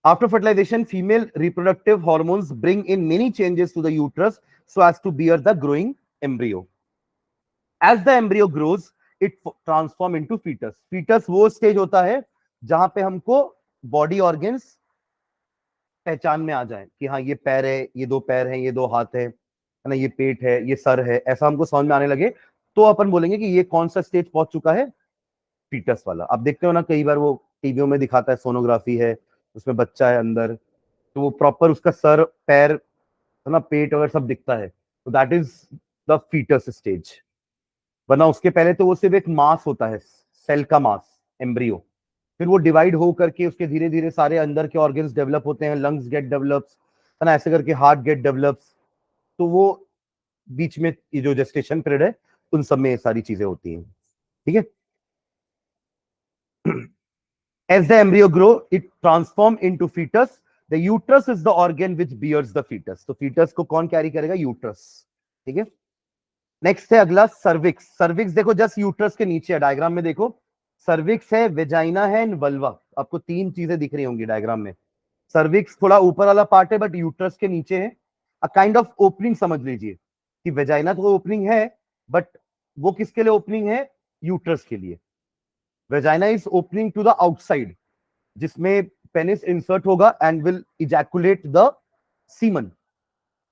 After fertilization, female reproductive hormones bring in many changes to the uterus so as to bear the growing embryo. As the embryo grows, it transforms into fetus. Fetus वो स्टेज होता है जहां पे हमको बॉडी ऑर्गन्स पहचान में आ जाए कि हाँ, ये पैर है, ये दो पैर हैं, ये दो हाथ है ना, ये पेट है, ये सर है, ऐसा हमको समझ में आने लगे, तो अपन बोलेंगे कि ये कौन सा स्टेज पहुंच चुका है, फीटस वाला। आप देखते हो ना, कई बार वो टीवियों में दिखाता है, सोनोग्राफी है, उसमें बच्चा है अंदर, तो वो प्रॉपर उसका सर, पैर, है ना, पेट वगैरह सब दिखता है, तो that is the foetus stage. वरना उसके पहले तो वो सिर्फ एक मास होता है, सेल का मास, एम्ब्रियो। फिर वो डिवाइड हो करके उसके धीरे धीरे सारे अंदर के ऑर्गन्स डेवलप होते हैं, लंग्स गेट डेवलप्स, है ना, ऐसे करके हार्ट गेट डेवलप्स। तो वो बीच में ये जो जेस्टेशन पीरियड है, उन सब में ये सारी चीजें होती हैं। ठीक है, as the embryo grow, it transform into fetus. The uterus is the organ which bears the fetus. तो fetus को कौन कैरी करेगा, यूट्रस। ठीक है, नेक्स्ट है अगला सर्विक्स। सर्विक्स देखो जस्ट यूट्रस के नीचे है, डायग्राम में देखो, सर्विक्स है, वेजाइना है, वल्वा। आपको तीन चीजें दिख रही होंगी डायग्राम में। सर्विक्स थोड़ा ऊपर वाला पार्ट है, बट यूट्रस के नीचे है। अ काइंड ऑफ ओपनिंग समझ लीजिए कि वेजाइना तो ओपनिंग है, बट वो किसके लिए ओपनिंग है, यूट्रस के लिए। Vagina is opening to the outside, जिसमें पेनिस इंसर्ट होगा and will ejaculate the semen,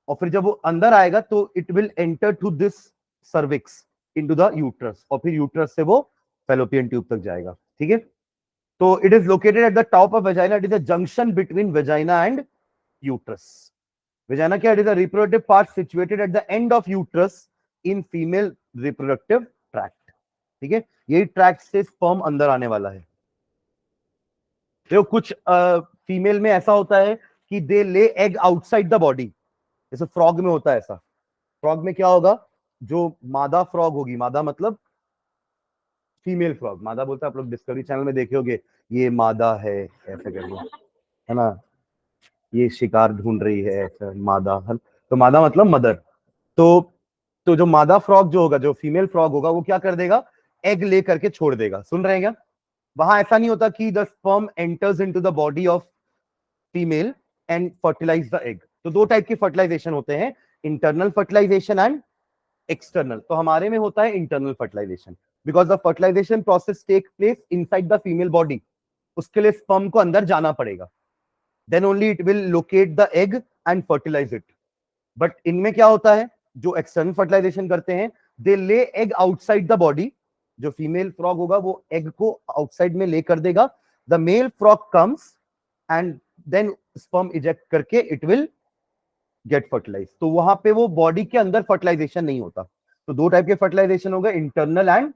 और फिर जब वो अंदर आएगा तो it will enter to this cervix into the uterus, और फिर यूट्रस से वो फेलोपियन ट्यूब तक जाएगा। ठीक है, तो it is located at the top of vagina. It is a junction between vagina and uterus. Vagina क्या, it is a reproductive part situated at the end of uterus in female reproductive tract. ठीक है, यही ट्रैक्ट से स्पर्म अंदर आने वाला है। देखो, कुछ फीमेल में ऐसा होता है कि they lay egg outside the body, जैसे फ्रॉग में होता है ऐसा। फ्रॉग में क्या होगा, जो मादा फ्रॉग होगी, मादा मतलब फीमेल फ्रॉग, मादा बोलता है, आप लोग डिस्कवरी चैनल में देखे होगे, ये मादा है ऐसे करके, है ना, ये शिकार ढूंढ रही है ऐसा, मादा है, तो मादा मतलब मदर। तो जो मादा फ्रॉग जो होगा, जो फीमेल फ्रॉग होगा, वो क्या कर देगा, एग ले करके छोड़ देगा। सुन रहे हैं क्या? वहां ऐसा नहीं होता कि the sperm enters into the body of female and fertilise the egg. तो दो टाइप के फर्टिलाइजेशन होते हैं, इंटरनल फर्टिलाइजेशन एंड एक्सटर्नल। तो हमारे में होता है internal fertilisation, because the fertilisation process take place inside the female body. उसके लिए स्पर्म को अंदर जाना पड़ेगा, then only it will locate the egg and fertilise it. But इनमें क्या होता है, जो एक्सटर्नल फर्टिलाइजेशन करते हैं, they lay egg outside the body. जो फीमेल फ्रॉग होगा वो एग को आउटसाइड में ले कर देगा, the male frog comes and then sperm eject करके इट विल गेट फर्टिलाइज। तो वहां पे वो बॉडी के अंदर फर्टिलाइजेशन नहीं होता। तो दो टाइप के फर्टिलाइजेशन हो गए, इंटरनल एंड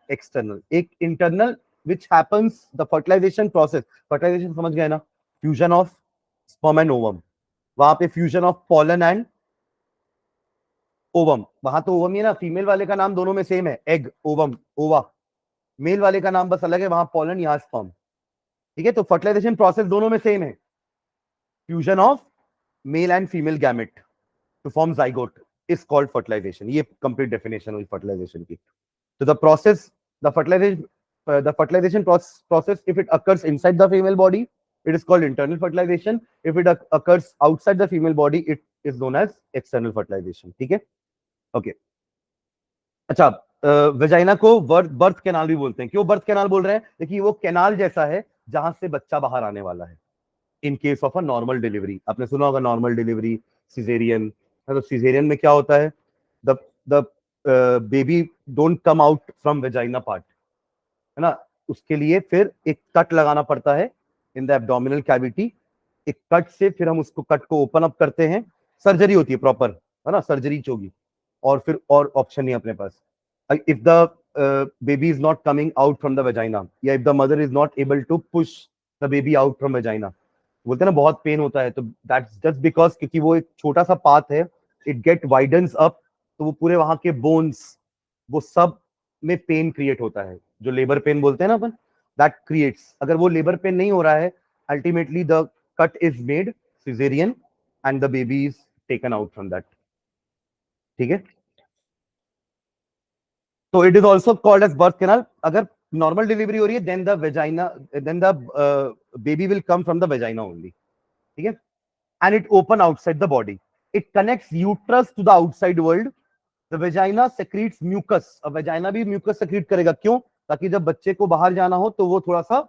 एक्सटर्नल। एक internal which happens the fertilisation process, fertilisation समझ गए ना, fusion of sperm and ovum, वहां पे fusion of pollen and ovum, वहां तो ओवम ही है ना, फीमेल वाले का नाम दोनों में सेम है, एग ओवम ओवा, मेल वाले का नाम बस अलग है, वहां पॉलन यहाँ स्पर्म। ठीक है, तो फर्टिलाइजेशन प्रोसेस दोनों में सेम है, fusion of male and female gamete to form zygote is called fertilisation. ये कंप्लीट डेफिनेशन हुई फर्टिलाइजेशन की। तो the process, the fertilization process, if it occurs inside the female body, it is called internal fertilization. If it occurs outside the female body, it is known as external fertilization. ठीक है, ओके। अच्छा, वेजाइना को बर्थ कैनाल भी बोलते हैं। क्यों बर्थ कैनाल बोल रहे हैं? देखिए, वो कैनाल जैसा है जहां से बच्चा बाहर आने वाला है in case of a normal delivery. आपने सुना होगा नॉर्मल डिलीवरी, सिजेरियन। तो सिजेरियन में क्या होता है, the the baby don't come out from vagina part, है ना, उसके लिए फिर एक कट लगाना पड़ता है इन द एब्डोमिनल कैविटी। एक कट से फिर हम उसको, कट को ओपन अप करते हैं, सर्जरी होती है प्रॉपर, है ना, सर्जरी होगी, और फिर और ऑप्शन नहीं अपने पास। If the baby is not coming out from the vagina, या if the mother is not able to push the baby out from vagina, बोलते हैं ना बहुत पेन होता है, तो दैट्स जस्ट बिकॉज, क्योंकि वो एक छोटा सा पाथ है, इट गेट वाइडन्स अप, तो वो पूरे वहां के बोन्स, वो सब में पेन क्रिएट होता है, जो लेबर पेन बोलते हैं ना अपन, दैट क्रिएट्स। अगर वो लेबर पेन नहीं हो रहा है, ultimately the cut is made caesarean and the baby is taken out from that. ठीक है, तो it is also called as birth canal. अगर नॉर्मल डिलीवरी हो रही है, then the vagina, then the baby will come from the vagina only. ठीक है, and it open outside the body, it connects uterus to the outside world, the vagina secretes mucus. अब वेजाइना भी म्यूकस सेक्रीट करेगा, क्यों? ताकि जब बच्चे को बाहर जाना हो तो वो थोड़ा सा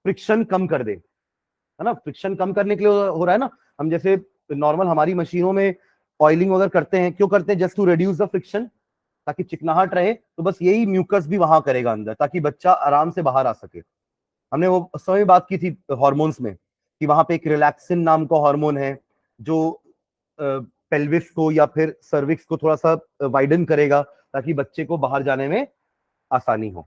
फ्रिक्शन कम कर दे, है ना, फ्रिक्शन कम करने के लिए हो रहा है ना। हम जैसे नॉर्मल हमारी मशीनों में ऑयलिंग वगैरह करते हैं, क्यों करते हैं? Just to reduce the friction, ताकि चिकनाहट रहे। तो बस यही म्यूकस भी वहां करेगा अंदर, ताकि बच्चा आराम से बाहर आ सके। हमने वो उस समय बात की थी हॉर्मोन्स में, कि वहां पे एक रिलैक्सिन नाम का हार्मोन है, जो पेल्विस को या फिर सर्विक्स को थोड़ा सा वाइडन करेगा, ताकि बच्चे को बाहर जाने में आसानी हो।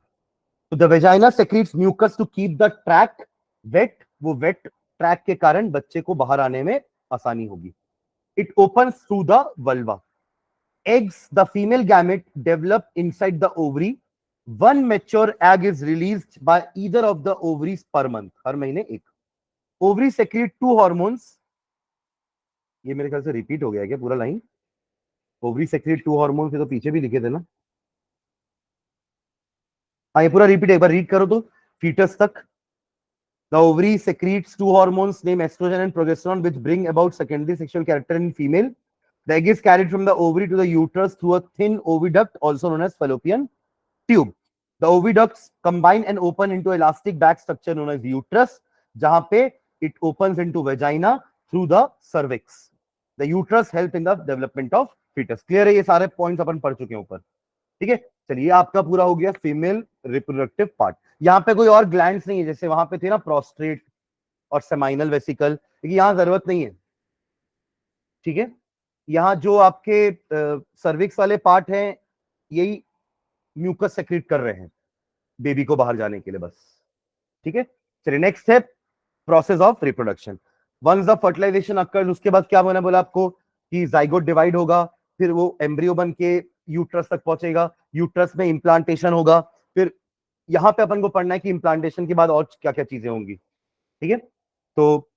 तो the vagina secretes mucus to keep the track wet, वो वेट ट्रैक के कारण बच्चे को बाहर आने में आसानी होगी। It opens through the vulva, eggs, the female gamete develop inside the ovary. One mature egg is released by either of the ovaries per month. हर महीने एक। Ovary secrete two hormones. ये मेरे ख्याल से रिपीट हो गया क्या पूरा line? Ovary secrete two hormones, तो पीछे भी लिखे थे ना? हाँ, ये पूरा रिपीट एक बार रीड करो तो फीटस तक। The ovary secretes two hormones named estrogen and progesterone, which bring about secondary sexual character in female. The egg is carried from the ovary to the uterus through a thin oviduct, also known as fallopian tube. The oviducts combine and open into elastic bag structure known as uterus, जहां पे it opens into vagina through the cervix. The uterus help in the development of fetus. Clear है? ये सारे पॉइंट्स अपन पढ़ चुके हैं ऊपर। ठीक है, चलिए आपका पूरा हो गया फीमेल रिप्रोडक्टिव पार्ट। यहाँ पे कोई और ग्लैंड्स नहीं है, जैसे वहां पे थे ना प्रोस्ट्रेट और सेमाइनल वेसिकल, लेकिन यहाँ जरूरत नहीं है। ठीक है, यहाँ जो आपके सर्विक्स वाले पार्ट हैं, यही म्यूकस सेक्रेट कर रहे हैं बेबी को बाहर जाने के लिए बस। ठीक है, चलिए नेक्स्ट है process of reproduction. Once the fertilisation occurs, उसके बाद क्या मैंने बोला आपको कि जाइगोट डिवाइड होगा, फिर वो एम्ब्रियो बन के यूट्रस तक पहुंचेगा, यूट्रस में इंप्लांटेशन होगा, फिर यहां पे अपन को पढ़ना है कि इंप्लांटेशन के बाद और क्या क्या चीजें होंगी, ठीक है। तो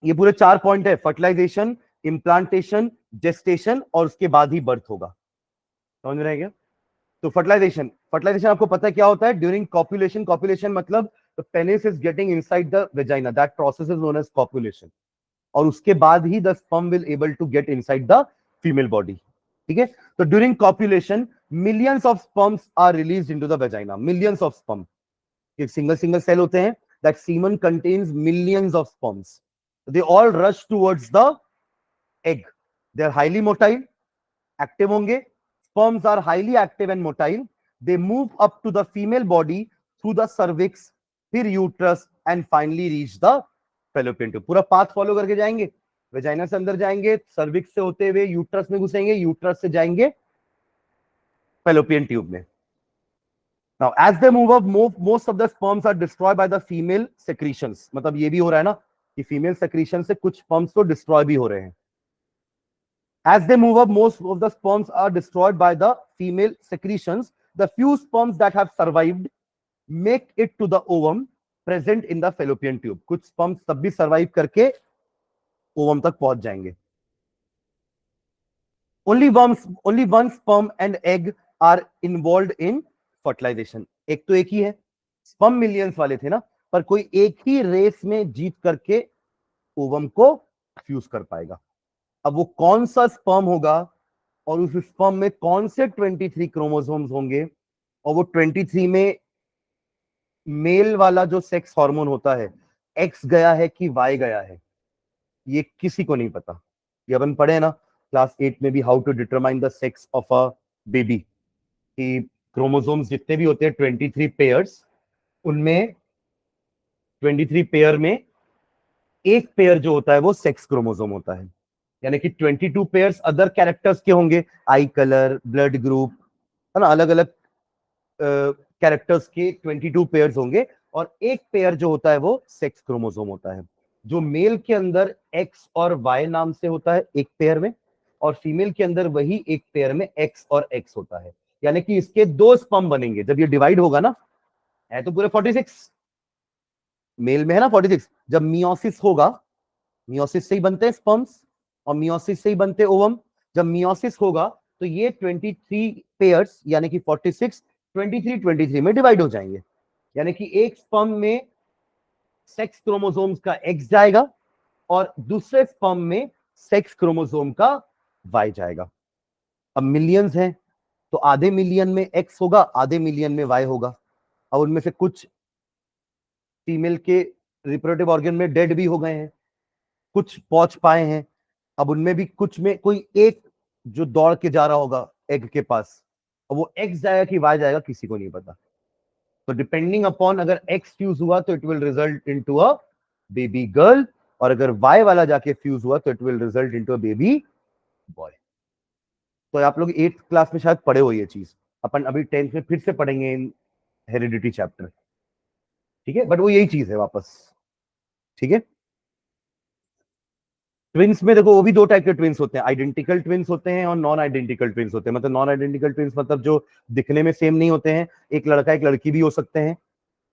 ये पूरे 4 पॉइंट है, फर्टिलाइजेशन, इंप्लांटेशन, जेस्टेशन और उसके बाद ही बर्थ होगा, समझ रहे हैं क्या। तो फर्टिलाइजेशन, फर्टिलाइजेशन आपको पता है क्या होता है, ड्यूरिंग कॉपुलेशन, कॉपुलेशन मतलब the penis is getting inside the vagina, that process is known as copulation, और उसके बाद ही the sperm will able to get inside the female body, ठीक है। तो during copulation millions of sperms are released into the vagina, millions of sperm, एक सिंगल सिंगल सेल होते हैं, that semen contains millions of sperms, they all rush towards the egg, they are highly motile, active होंगे, sperms are highly active and motile, they move up to the female body through the cervix, फिर uterus and finally reach the Fallopian tube, पूरा पाथ फॉलो करके जाएंगे, वेजाइना से अंदर जाएंगे, सर्विक्स से होते हुए यूट्रस में घुसेंगे, यूट्रस से जाएंगे फेलोपियन ट्यूब में। Now as they move up, most of the sperms are destroyed by the female secretions, मतलब ये भी हो रहा है ना कि फीमेल सेक्रीशन से कुछ स्पर्म्स तो डिस्ट्रॉय भी हो रहे हैं। As they move up, most of the sperms are destroyed by the female secretions. The few sperms that have survived make it to the ovum present in the fallopian tube. कुछ sperms तब भी survive करके ovum तक पहुंच जाएंगे। Only one sperm and egg are involved in fertilization. एक तो एक ही है, sperm millions वाले थे ना, पर कोई एक ही रेस में जीत करके ओवम को फ्यूज कर पाएगा। अब वो कौन सा स्पर्म होगा और उस स्पर्म में कौन से 23 क्रोमोसोम्स होंगे, और वो 23 में मेल वाला जो सेक्स हार्मोन होता है, एक्स गया है कि वाई गया है, ये किसी को नहीं पता। ये अपन पढ़े ना क्लास 8 में भी, how to determine the sex of a baby, कि क्रोमोसोम्स जितने भी होते हैं 23 पेयर्स, उनमें 23 पेयर में एक पेयर जो होता है वो सेक्स क्रोमोसोम होता है, यानी कि 22 पेयर्स अदर कैरेक्टर्स के होंगे, आई कलर, ब्लड ग्रुप, है ना, अलग अलग कैरेक्टर्स के 22 पेयर्स होंगे, और एक पेयर जो होता है वो सेक्स क्रोमोसोम होता है, जो मेल के अंदर एक्स और वाई नाम से होता है एक पेयर में, और फीमेल के अंदर वही एक पेयर में एक्स और एक्स होता है। यानी कि इसके दो स्पर्म बनेंगे जब ये डिवाइड होगा ना, है तो पूरे 46, मेल में है ना 46, जब मियोसिस होगा, मियोसिस से ही बनते हैं स्पर्म्स और मियोसिस से ही बनते ओवम, जब मियोसिस होगा तो ये 23 पेयर्स यानी कि 46 23 में डिवाइड हो जाएंगे, यानी कि एक स्पर्म में सेक्स क्रोमोसोम्स का एक्स जाएगा और दूसरे स्पर्म में सेक्स क्रोमोसोम का वाई जाएगा। अब मिलियंस हैं तो आधे मिलियन में एक्स होगा, आधे मिलियन में वाई होगा, और उनमें से कुछ फीमेल के रिप्रोडक्टिव ऑर्गन में डेड भी हो गए हैं, कुछ पहुंच पाए हैं, अब उनमें भी कुछ में कोई एक जो दौड़ के जा रहा होगा एग के पास, और वो एक्स जाएगा कि वाई जाएगा किसी को नहीं पता। तो डिपेंडिंग अपॉन अगर एक्स फ्यूज हुआ तो it will result into a baby girl, और अगर वाई वाला जाके फ्यूज हुआ तो it will result into a baby boy. तो आप लोग 8th क्लास में शायद पढ़े हो ये चीज, अपन अभी 10th में फिर से पढ़ेंगे इन हेरिडिटी चैप्टर, ठीक है, बट वो यही चीज है वापस, ठीक है। ट्विंस में देखो वो भी दो टाइप के ट्विंस होते हैं, आइडेंटिकल ट्विंस होते हैं और नॉन आइडेंटिकल ट्विंस होते हैं। मतलब नॉन आइडेंटिकल ट्विंस मतलब जो दिखने में सेम नहीं होते हैं, एक लड़का एक लड़की भी हो सकते हैं,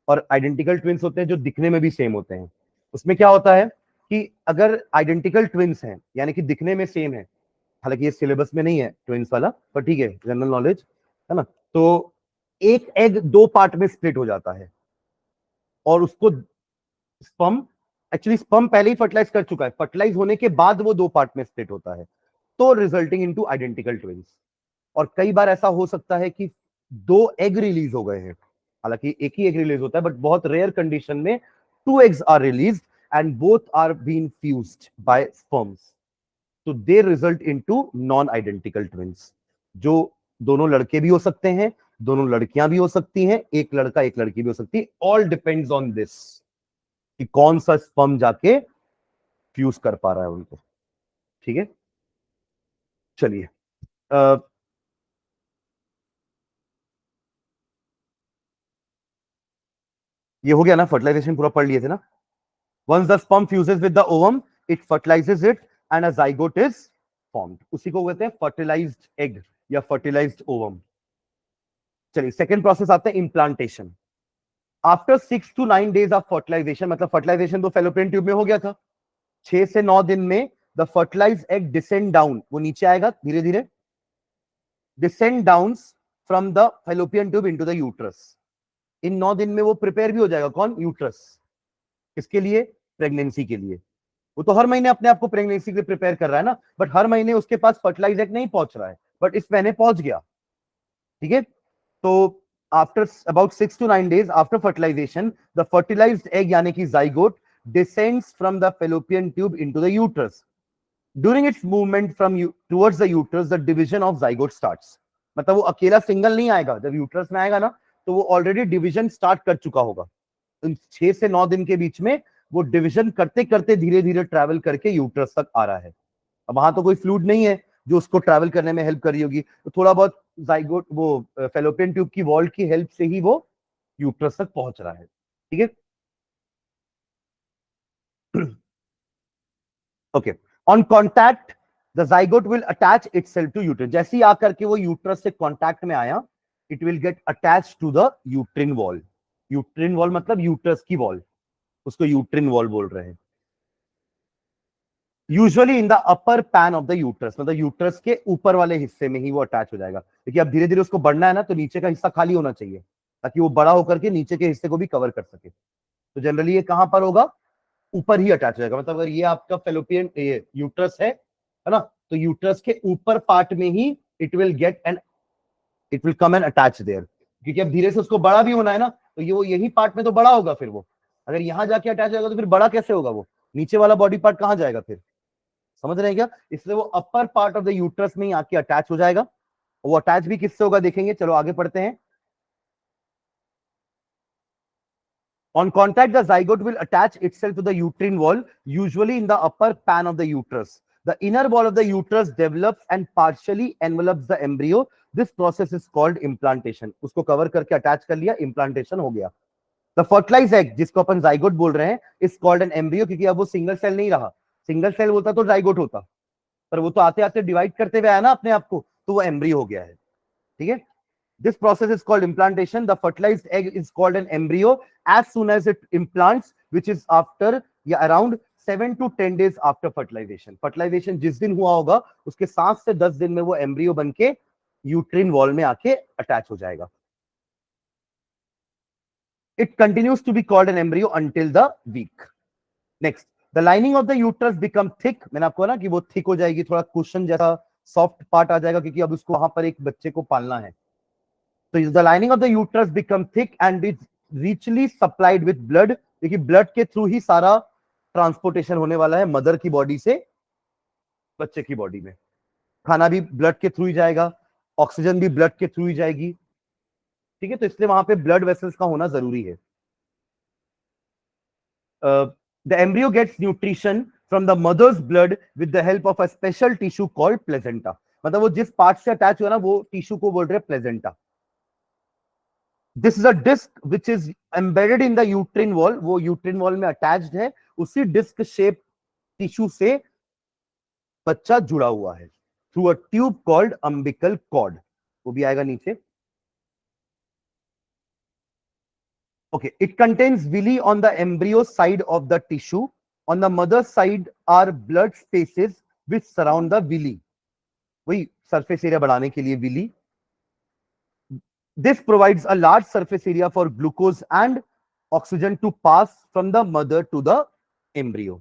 और आइडेंटिकल ट्विंस होते हैं जो दिखने में भी सेम होते हैं। उसमें क्या होता है कि अगर आइडेंटिकल ट्विंस हैं यानी कि दिखने में सेम है, हालांकि ये सिलेबस में नहीं है ट्विंस वाला, पर ठीक है जनरल नॉलेज है ना, तो एक एग दो पार्ट में स्प्लिट हो जाता है, और उसको स्पर्म, एक्चुअली स्पर्म पहले ही फर्टिलाइज कर चुका है, फर्टिलाइज होने के बाद वो दो पार्ट में स्प्लिट होता है, तो रिजल्टिंग इनटू आइडेंटिकल ट्विंस। और कई बार ऐसा हो सकता है कि दो एग रिलीज हो गए हैं, हालांकि एक ही एग रिलीज होता है, बट बहुत रेयर कंडीशन में two eggs are released and both are been fused by sperms, तो they result into non identical twins, जो दोनों लड़के भी हो सकते हैं, दोनों लड़कियां भी हो सकती हैं, एक लड़का एक लड़की भी हो सकती है, ऑल डिपेंड्स ऑन दिस कि कौन सा स्पर्म जाके फ्यूज कर पा रहा है उनको, ठीक है। चलिए ये हो गया ना, फर्टिलाइजेशन पूरा पढ़ लिए थे ना। Once the sperm fuses with the ovum it fertilizes it and a zygote is formed, उसी को कहते हैं फर्टिलाइज्ड एग, या फर्टिलाइज्ड ओवम। चलिए सेकेंड प्रोसेस आता है implantation. After 6 to 9 days of fertilization, मतलब फर्टिलाइजेशन तो फेलोपियन ट्यूब में हो गया था, 6 से 9 दिन में the fertilize egg descend down, वो नीचे आएगा धीरे धीरे, descend down from the Fallopian tube into the uterus. In 9 दिन में वो प्रिपेयर भी हो जाएगा, कौन? यूट्रस। किसके लिए? प्रेगनेंसी के लिए। वो तो हर महीने अपने आप को प्रेगनेंसी के लिए प्रिपेयर कर रहा है ना, बट हर महीने उसके पास फर्टिलाइज एग नहीं पहुंच रहा है, बट इस महीने पहुंच गया। ठीक है, तो after about 6 to 9 days after fertilisation the fertilised egg यानी कि zygote descends from the fallopian tube into the uterus. During its movement from towards the uterus, the division of zygote starts. मतलब वो अकेला सिंगल नहीं आएगा, जब यूट्रस में आएगा ना तो वो ऑलरेडी डिवीजन स्टार्ट कर चुका होगा। 6 से 9 दिन के बीच में वो डिवीजन करते करते धीरे धीरे ट्रैवल करके यूट्रस तक आ रहा है। अब वहां तो कोई फ्लूइड नहीं है जो उसको ट्रैवल करने में हेल्प कर रही होगी, तो थोड़ा बहुत जाइगोट वो फेलोपियन ट्यूब की वॉल की हेल्प से ही वो यूट्रस तक पहुंच रहा है। ठीक है, okay. On contact the zygote will attach itself to uterus. जैसे ही आकर के वो यूट्रस से कॉन्टैक्ट में आया, it will get attach to the uterine wall. Uterine wall मतलब यूट्रस की वॉल, उसको यूट्रिन वॉल बोल रहे हैं। यूजुअली इन द अपर पैन ऑफ द यूट्रस, मतलब यूट्रस के ऊपर वाले हिस्से में ही वो अटैच हो जाएगा। देखिए अब धीरे धीरे उसको बढ़ना है ना, तो नीचे का हिस्सा खाली होना चाहिए ताकि वो बड़ा होकर के नीचे के हिस्से को भी कवर कर सके। तो जनरली ये कहां पर होगा? ऊपर ही अटैच हो जाएगा। मतलब अगर ये आपका फेलोपियन ये यूट्रस है ना, तो यूट्रस के ऊपर पार्ट में ही it will get and it will come and attach there. क्योंकि अब धीरे से उसको बड़ा भी होना है ना, तो ये वो यही पार्ट में तो बड़ा होगा। फिर वो अगर यहां जाके अटैच होगा तो फिर बड़ा कैसे होगा? वो नीचे वाला बॉडी पार्ट कहां जाएगा फिर? समझ रहे हैं क्या? इसलिए वो upper part of the uterus में ही आके अटैच हो जाएगा। वो अटैच भी किससे होगा देखेंगे, चलो आगे पढ़ते हैं। On contact, the zygote will attach itself to the uterine wall, usually in the upper pan of the uterus. The inner wall of the uterus develops and partially envelops the embryo. This process is called implantation. उसको कवर करके अटैच कर लिया, implantation हो गया। The fertilized egg, जिसको अपन जाइगोट बोल रहे हैं, is called an embryo, क्योंकि अब वो सिंगल सेल नहीं रहा। सिंगल सेल होता तो जाइगोट होता, पर वो तो आते आते डिवाइड करते हुए आया ना अपने आप को, तो वो एम्ब्रियो हो गया है। ठीक है, this process is called implantation. The fertilized egg is called an embryo as soon as it implants, which is after around 7 to 10 days after fertilization. Fertilization जिस दिन हुआ होगा उसके 7 से 10 दिन में वो एम्ब्रियो बनके यूट्रिन वॉल में आके अटैच हो जाएगा। It continues to be called an embryo until the week. Next, the lining of the uterus become thick. मैंने आपको ना कि वो थिक हो जाएगी, थोड़ा कुशन जैसा सॉफ्ट पार्ट आ जाएगा, क्योंकि अब उसको वहां पर एक बच्चे को पालना है। तो the lining of the uterus become thick and it's richly supplied with blood, देखिए ब्लड के थ्रू ही सारा ट्रांसपोर्टेशन होने वाला है मदर की बॉडी से बच्चे की बॉडी में। खाना भी ब्लड के थ्रू ही जाएगा, ऑक्सीजन भी ब्लड के थ्रू ही जाएगी। ठीक है, तो इसलिए वहां पे ब्लड वेसल्स का होना जरूरी है। The embryo gets nutrition from the mother's blood with the help of a special tissue called placenta. मतलब वो जिस पार्ट से अटैच हुआ ना, वो टिश्यू को बोल रहे हैं placenta. This is a disc which is embedded in the uterine wall, वो यूट्रिन वॉल में अटैच्ड है, उसी डिस्क शेप टिश्यू से बच्चा जुड़ा हुआ है through a tube called umbilical cord. वो भी आएगा नीचे। Okay, it contains villi on the embryo side of the tissue. On the mother side are blood spaces which surround the villi. वही surface area बढ़ाने के लिए villi. This provides a large surface area for glucose and oxygen to pass from the mother to the embryo.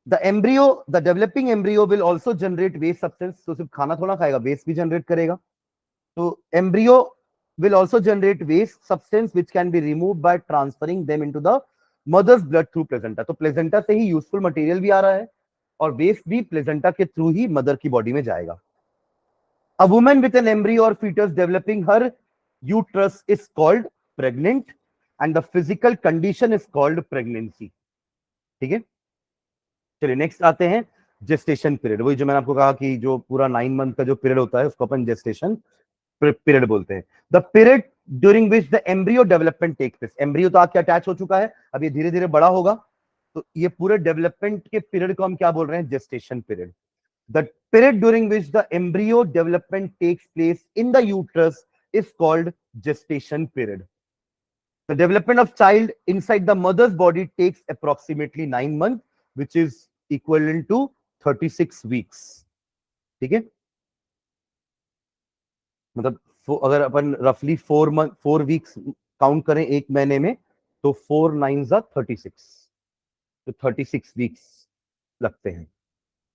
The embryo, the developing embryo will also generate waste substance. तो सिर्फ खाना थोड़ा खाएगा, waste भी generate करेगा। तो embryo will also generate waste substance which can be removed by transferring them into the mother's blood through placenta. तो placenta से ही useful material भी आ रहा है और waste भी placenta के through ही mother की body में जाएगा। A woman with an embryo or fetus developing her uterus is called pregnant and the physical condition is called pregnancy. ठीक है, चलिए नेक्स्ट आते हैं जेस्टेशन पीरियड। वही जो मैंने आपको कहा कि जो पूरा 9 मंथ का जो पीरियड होता है उसको अपन जेस्टेशन पीरियड बोलते हैं। The period during which the embryo development take place. Embryo तो आके अटैच हो चुका है, अब ये धीरे धीरे बड़ा होगा, तो ये पूरे डेवलपमेंट के पीरियड को हम क्या बोल रहे हैं? Gestation period. The period during which the embryo development takes place in the uterus is called gestation period. The development of child inside the mother's body takes approximately 9 months, which is equivalent to 36 weeks. ठीक है, मतलब अगर अपन रफली 4 वीक्स काउंट करें एक महीने में, तो 4 9 36, तो 36 वीक्स लगते हैं।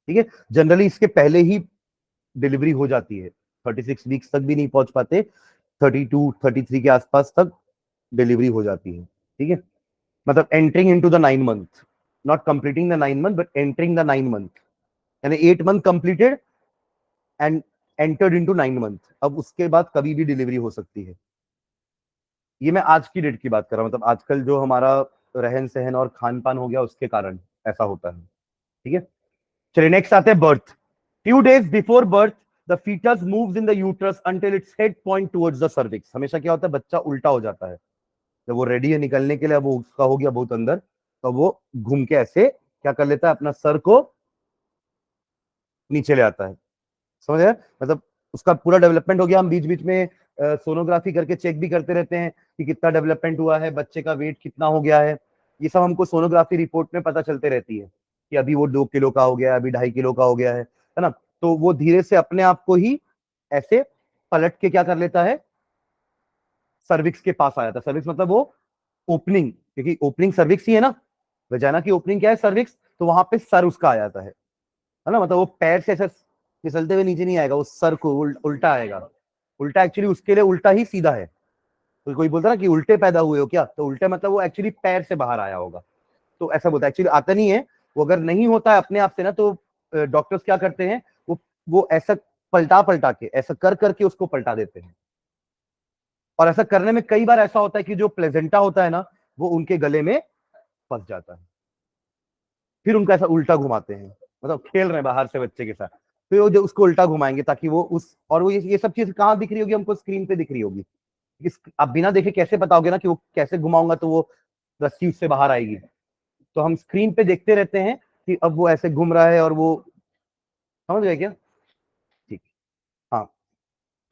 ठीक है, जनरली इसके पहले ही डिलीवरी हो जाती है, 36 वीक्स तक भी नहीं पहुंच पाते, 32 33 के आसपास तक डिलीवरी हो जाती है। ठीक है, मतलब entering into the 9 month, not completing the 9 month but entering the 9 month, यानी 8 month completed and entered into 9 month. अब उसके बाद कभी भी डिलीवरी हो सकती है। ये मैं आज की डेट की बात कर रहा हूं, मतलब आजकल जो हमारा रहन सहन और खान पान हो गया उसके कारण ऐसा होता है। ठीक है, चलिए नेक्स्ट आते हैं birth. Few days before birth the foetus moves in the uterus until its head point towards the cervix. हमेशा क्या होता है, बच्चा उल्टा हो जाता है, जब वो रेडी है निकलने के लिए, वो उसका हो गया बहुत अंदर, तो वो घूम के ऐसे क्या कर लेता है, अपना सर को नीचे ले आता है। समझ गए, मतलब उसका पूरा डेवलपमेंट हो गया। हम बीच बीच में सोनोग्राफी करके चेक भी करते रहते हैं कि कितना डेवलपमेंट हुआ है, बच्चे का वेट कितना हो गया है। ये सब हमको सोनोग्राफी रिपोर्ट में पता चलते रहती है कि अभी वो 2 किलो का हो गया है, अभी 2.5 किलो का हो गया है ना। तो वो धीरे से अपने आप को ही ऐसे पलट के क्या कर लेता है, सर्विक्स के पास आ जाता है। सर्विक्स मतलब वो ओपनिंग, क्योंकि ओपनिंग सर्विक्स ही है ना, वजाना की ओपनिंग क्या है, सर्विक्स, तो वहां पे सर उसका आ जाता है ना। मतलब वो पैर से ऐसे फिसलते हुए नीचे नहीं आएगा, वो सर को उल्टा आएगा। उल्टा एक्चुअली उसके लिए उल्टा ही सीधा है। तो कोई बोलता ना कि उल्टे पैदा हुए हो क्या, तो उल्टे मतलब वो एक्चुअली पैर से बाहर आया होगा, तो ऐसा बोलता है। एक्चुअली आता नहीं है वो, अगर नहीं होता है अपने आप से ना, तो डॉक्टर्स क्या करते हैं, वो ऐसा पलटा पलटा के, ऐसा कर करके उसको पलटा देते हैं। और ऐसा करने में कई बार ऐसा होता है कि जो प्लेजेंटा होता है ना, वो उनके गले में फंस जाता है। फिर उनका ऐसा उल्टा घुमाते हैं, मतलब खेल रहे हैं बाहर से बच्चे के साथ, फिर वो जो उसको उल्टा घुमाएंगे ताकि वो उस, और वो ये सब चीज कहाँ दिख रही होगी हमको, स्क्रीन पे दिख रही होगी। आप बिना देखे कैसे बताओगे ना कि वो कैसे घुमाऊंगा तो वो रस्सी उससे बाहर आएगी। तो हम स्क्रीन पे देखते रहते हैं कि अब वो ऐसे घूम रहा है, और वो, समझ गए क्या? ठीक, हाँ।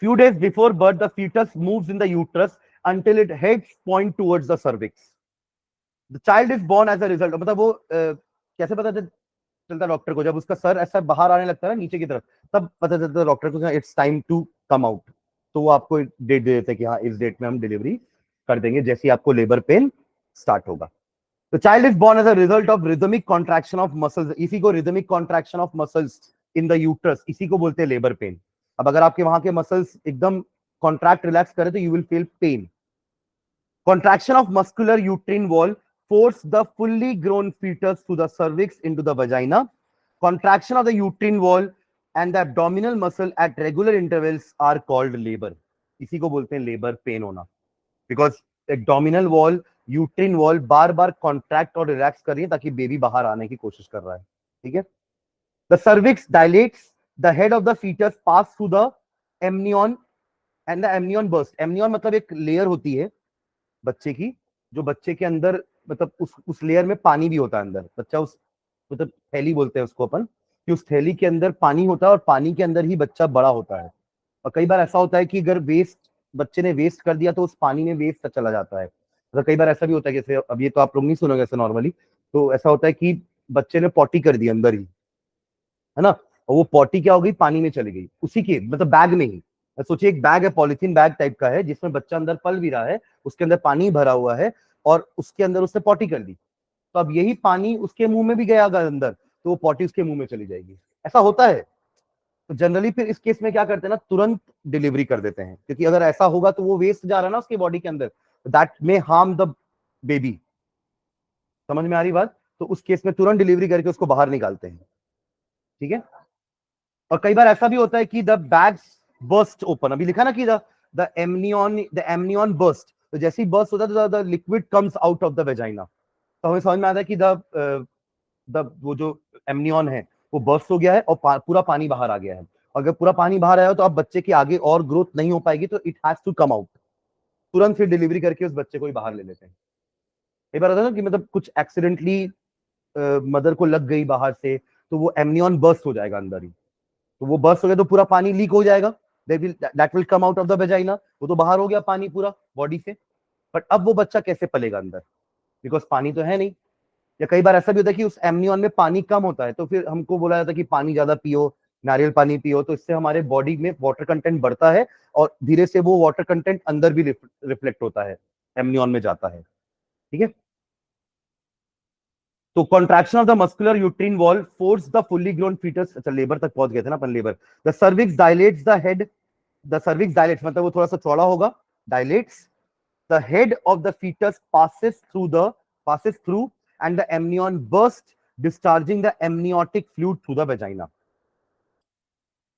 Few days before birth the foetus moves in the uterus until it heads point towards the cervix. The child is born as a result, मतलब वो कैसे पता चलता डॉक्टर को, जब उसका सर ऐसा बाहर आने लगता है ना नीचे की तरफ, तब पता चलता डॉक्टर को it's time to come out. तो वो आपको डेट दे देते हैं कि हाँ इस डेट में हम डिलीवरी कर देंगे, जैसे ही आपको लेबर पेन स्टार्ट होगा। The child is born as a result of rhythmic contraction of muscles. इसी को rhythmic contraction of muscles in the uterus, इसी को बोलते हैं लेबर पेन। अब अगर आपके वहां के मसल्स एकदम कॉन्ट्रैक्ट रिलैक्स करें तो you will feel pain. Contraction of muscular uterine wall force the fully grown fetus to the cervix into the vagina. Contraction of the uterine wall and the abdominal muscle at regular intervals are called labor. इसी को बोलते हैं लेबर पेन होना, because abdominal wall, uterine wall bar bar contract और रिलैक्स कर रही है ताकि बेबी बाहर आने की कोशिश कर रहा है। ठीक है, the cervix dilates, the head of the foetus pass through the amnion and the amnion burst. Amnion मतलब एक लेयर होती है बच्चे की, जो बच्चे के अंदर, मतलब उस लेयर में पानी भी होता है अंदर। बच्चा उस, मतलब थैली बोलते हैं उसको अपन, कि उस थैली के अंदर पानी होता है और पानी के अंदर ही बच्चा बड़ा होता है। और कई बार ऐसा होता है कि अगर वेस्ट, बच्चे ने वेस्ट कर दिया तो उस पानी में वेस्ट चला जाता है। मतलब कई बार ऐसा भी होता है, जैसे अब ये तो आप लोग नहीं सुनोगे ऐसे नॉर्मली, तो ऐसा होता है कि बच्चे ने पॉटी कर दी अंदर ही, है ना, और वो पॉटी क्या हो गई, पानी में चली गई, उसी के मतलब बैग में ही। सोचिए एक बैग है, पॉलिथीन बैग टाइप का है, जिसमें बच्चा अंदर पल भी रहा है, उसके अंदर पानी भरा हुआ है, और उसके अंदर उसने पॉटी कर दी। तो अब यही पानी उसके मुंह में भी गया अगर अंदर, तो वो पॉटी उसके मुंह में चली जाएगी। ऐसा होता है। तो जनरली फिर इस केस में क्या करते हैं ना, तुरंत डिलीवरी कर देते हैं, क्योंकि अगर ऐसा होगा तो वो वेस्ट जा रहा है ना उसकी बॉडी के अंदर, that may harm the baby. समझ में आ रही बात? तो उस केस में तुरंत डिलीवरी करके उसको बाहर निकालते हैं। ठीक है, और कई बार ऐसा भी होता है कि द बैग्स बर्स्ट ओपन, अभी लिखा ना कि द एमनियन बर्स्ट, तो जैसे ही बर्स्ट होता है the liquid comes out of the vagina. तो हमें समझ में आता है कि द वो जो एमनियन है वो बर्स्ट हो गया है और पूरा पानी बाहर आ गया है। अगर पूरा पानी बाहर आया हो तो अब बच्चे की आगे और ग्रोथ नहीं हो पाएगी, तो it has to come out. तुरंत फिर डिलीवरी करके उस बच्चे को ही बाहर ले लेते हैं। कई बार होता है ना कि मतलब कुछ एक्सीडेंटली मदर को लग गई बाहर से, तो वो एमनियन बर्स्ट हो जाएगा अंदर ही। तो वो बर्स्ट हो गया तो पूरा पानी लीक हो जाएगा, that will come out of the vagina, वो तो बाहर हो गया पानी पूरा बॉडी से। बट अब वो बच्चा कैसे पलेगा अंदर, बिकॉज पानी तो है नहीं। या कई बार ऐसा भी होता है कि उस एमनियन में पानी कम होता है, तो फिर हमको बोला जाता है कि पानी ज्यादा पियो, नारियल पानी पियो, तो इससे हमारे बॉडी में वाटर कंटेंट बढ़ता है और धीरे से वो वाटर कंटेंट अंदर भी रिफ्लेक्ट होता है, एमनियन में जाता है। ठीक है, तो contraction of the muscular uterine wall forces the fully grown foetus, अच्छा लेबर तक पहुंच गए थे ना अपन, labour, the cervix dilates the head, the cervix dilates मतलब वो थोड़ा सा चौड़ा होगा, dilates, the head of the fetus passes through and the amnion bursts, discharging the amniotic fluid through the vagina.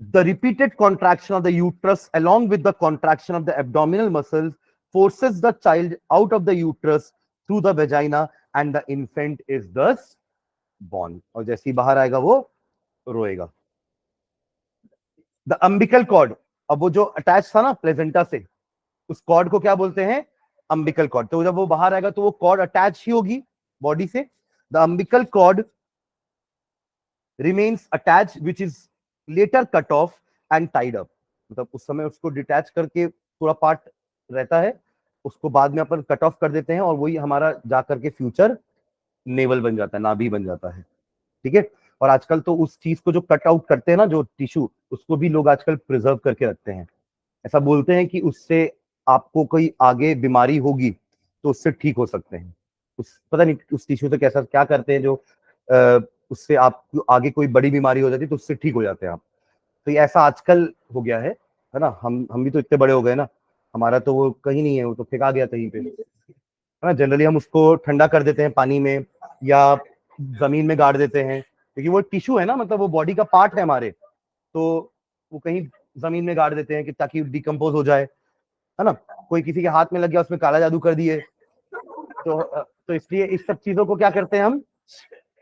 The repeated contraction of the uterus along with the contraction of the abdominal muscles forces the child out of the uterus through the vagina and the infant is thus born. और जैसे ही बाहर आएगा वो रोएगा। द अम्बिकल कॉर्ड, अब वो जो अटैच था ना प्लेजेंटा से, उस कॉर्ड को क्या बोलते हैं, अम्बिकल कॉर्ड। तो जब वो बाहर आएगा तो वो कॉर्ड अटैच ही होगी बॉडी से। The umbilical cord remains attach which is later cut off and tied up, मतलब उस समय उसको डिटैच करके पूरा पार्ट रहता है, उसको बाद में अपन कट ऑफ कर देते हैं और वही हमारा जा करके फ्यूचर नेवल बन जाता है, नाभि बन जाता है। ठीक है, और आजकल तो उस चीज को जो कट आउट करते हैं ना, जो टिश्यू, उसको भी लोग आजकल प्रिजर्व करके रखते हैं। ऐसा बोलते हैं कि उससे आपको कोई आगे बीमारी होगी तो उससे ठीक हो सकते हैं। उस पता नहीं उस टिश्यू से कैसा क्या करते हैं, जो उससे आप आगे कोई बड़ी बीमारी हो जाती है तो उससे ठीक हो जाते हैं आप। तो ये ऐसा आजकल हो गया है ना। हम भी तो इतने बड़े हो गए ना, हमारा तो वो कहीं नहीं है, वो तो फेंका गया कहीं पे, है ना। जनरली हम उसको ठंडा कर देते हैं पानी में या जमीन में गाड़ देते हैं, क्योंकि वो टिश्यू है ना, मतलब वो बॉडी का पार्ट है हमारे, तो वो कहीं जमीन में गाड़ देते हैं कि ताकि डिकम्पोज हो जाए, है ना। कोई किसी के हाथ में लग गया, उसमें काला जादू कर दिए, तो इसलिए इस सब चीजों को क्या करते हैं हम,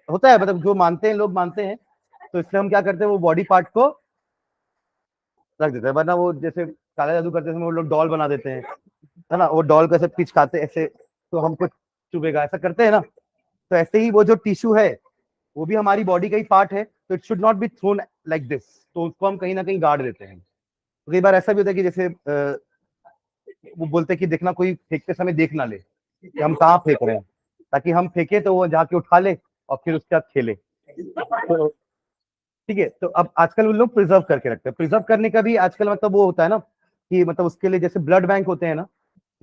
होता है मतलब जो मानते हैं लोग मानते हैं, तो इसलिए हम क्या करते हैं, वो बॉडी पार्ट को रख देते हैं। वरना वो जैसे काला जादू करते समय वो लोग डॉल बना देते हैं, है ना, वो डॉल को ऐसे पिचकाते ऐसे, तो हमको चुभेगा, ऐसा करते हैं ना। तो ऐसे ही वो जो टिश्यू है वो भी हमारी बॉडी का ही पार्ट है, तो it should not be thrown like this, तो उसको हम कहीं ना कहीं गाड़ देते हैं। तो कई बार ऐसा भी होता है कि जैसे वो बोलते हैं कि देखना कोई फेंकते समय देख ना ले कि हम कहाँ फेंक रहे हैं, ताकि हम फेंके तो वो जाके उठा ले और फिर उसके साथ खेले। तो ठीक है, तो अब आजकल वो लोग प्रिजर्व करके रखते हैं। प्रिजर्व करने का भी आजकल मतलब वो होता है ना कि मतलब उसके लिए जैसे ब्लड बैंक होते हैं ना,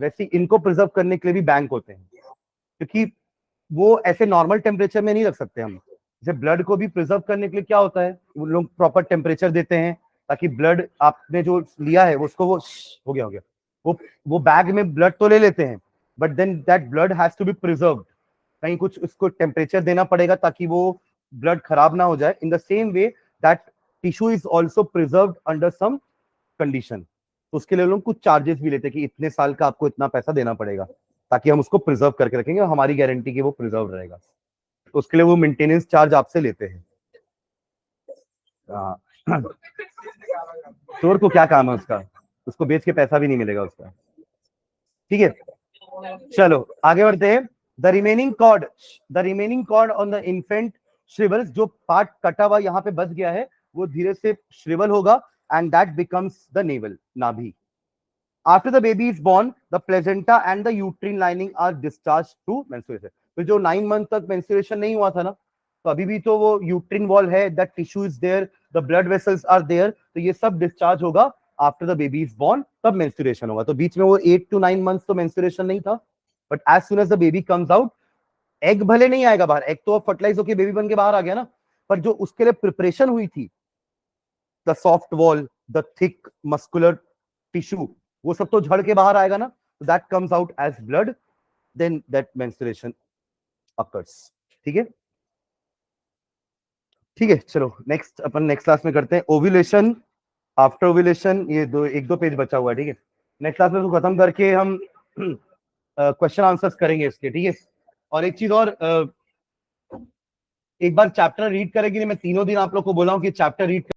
वैसे इनको प्रिजर्व करने के लिए भी बैंक होते हैं, क्योंकि वो ऐसे नॉर्मल टेम्परेचर में नहीं रख सकते हम। जैसे ब्लड को भी प्रिजर्व करने के लिए क्या होता है, वो लोग प्रॉपर टेम्परेचर देते हैं ताकि ब्लड आपने जो लिया है उसको वो हो गया वो बैग में ब्लड तो ले लेते हैं, but then that blood has to be preserved, कहीं कुछ उसको टेम्परेचर देना पड़ेगा ताकि वो ब्लड खराब ना हो जाए। In the same way that tissue is also preserved under some condition, तो उसके लिए लोग कुछ चार्जेस भी लेते हैं कि इतने साल का आपको इतना पैसा देना पड़ेगा, ताकि हम उसको प्रिजर्व करके रखेंगे और हमारी गारंटी की वो प्रिजर्व रहेगा, तो उसके लिए वो मेंटेनेंस चार्ज आपसे लेते हैं। स्टोर को क्या काम है उसका, उसको बेच के पैसा भी नहीं मिलेगा उसका। ठीक है, चलो आगे बढ़ते हैं। The remaining cord on the infant shrivels, जो पार्ट कटा हुआ यहाँ पे बच गया है वो धीरे से श्रिवल होगा and that becomes the navel, नाभि। After the baby is born the placenta and the uterine lining are discharge through menstruation. तो जो 9 मंथ तक मेंस्ट्रुएशन नहीं हुआ था ना, तो अभी भी तो वो यूट्रीन वॉल है, that tissue is there, the blood vessels are there, तो ये सब डिस्चार्ज होगा after the baby is born, तब मेंस्ट्रुएशन होगा। तो बीच में वो 8 to 9 मंथ्स तो मेंस्ट्रुएशन नहीं था, but as soon as the baby comes out, egg भले नहीं आएगा बाहर, एग तो फर्टिलाइज होकर बेबी बन के बाहर आ गया ना, पर जो उसके लिए प्रिपरेशन हुई थी, the soft wall, the thick muscular tissue, वो सब तो झड़ के बाहर आएगा ना, that comes out as blood, then that menstruation occurs. ठीक है, ठीक है, चलो नेक्स्ट अपन नेक्स्ट क्लास में करते हैं ओव्यूलेशन, आफ्टर ओव्यूलेशन, ये एक दो पेज बचा हुआ है। ठीक है, नेक्स्ट क्लास में तो खत्म करके हम क्वेश्चन आंसर्स करेंगे इसके। ठीक है, और एक चीज और, एक बार चैप्टर रीड करेगी नहीं, मैं तीनों दिन आप लोग को बोला हूँ कि चैप्टर रीड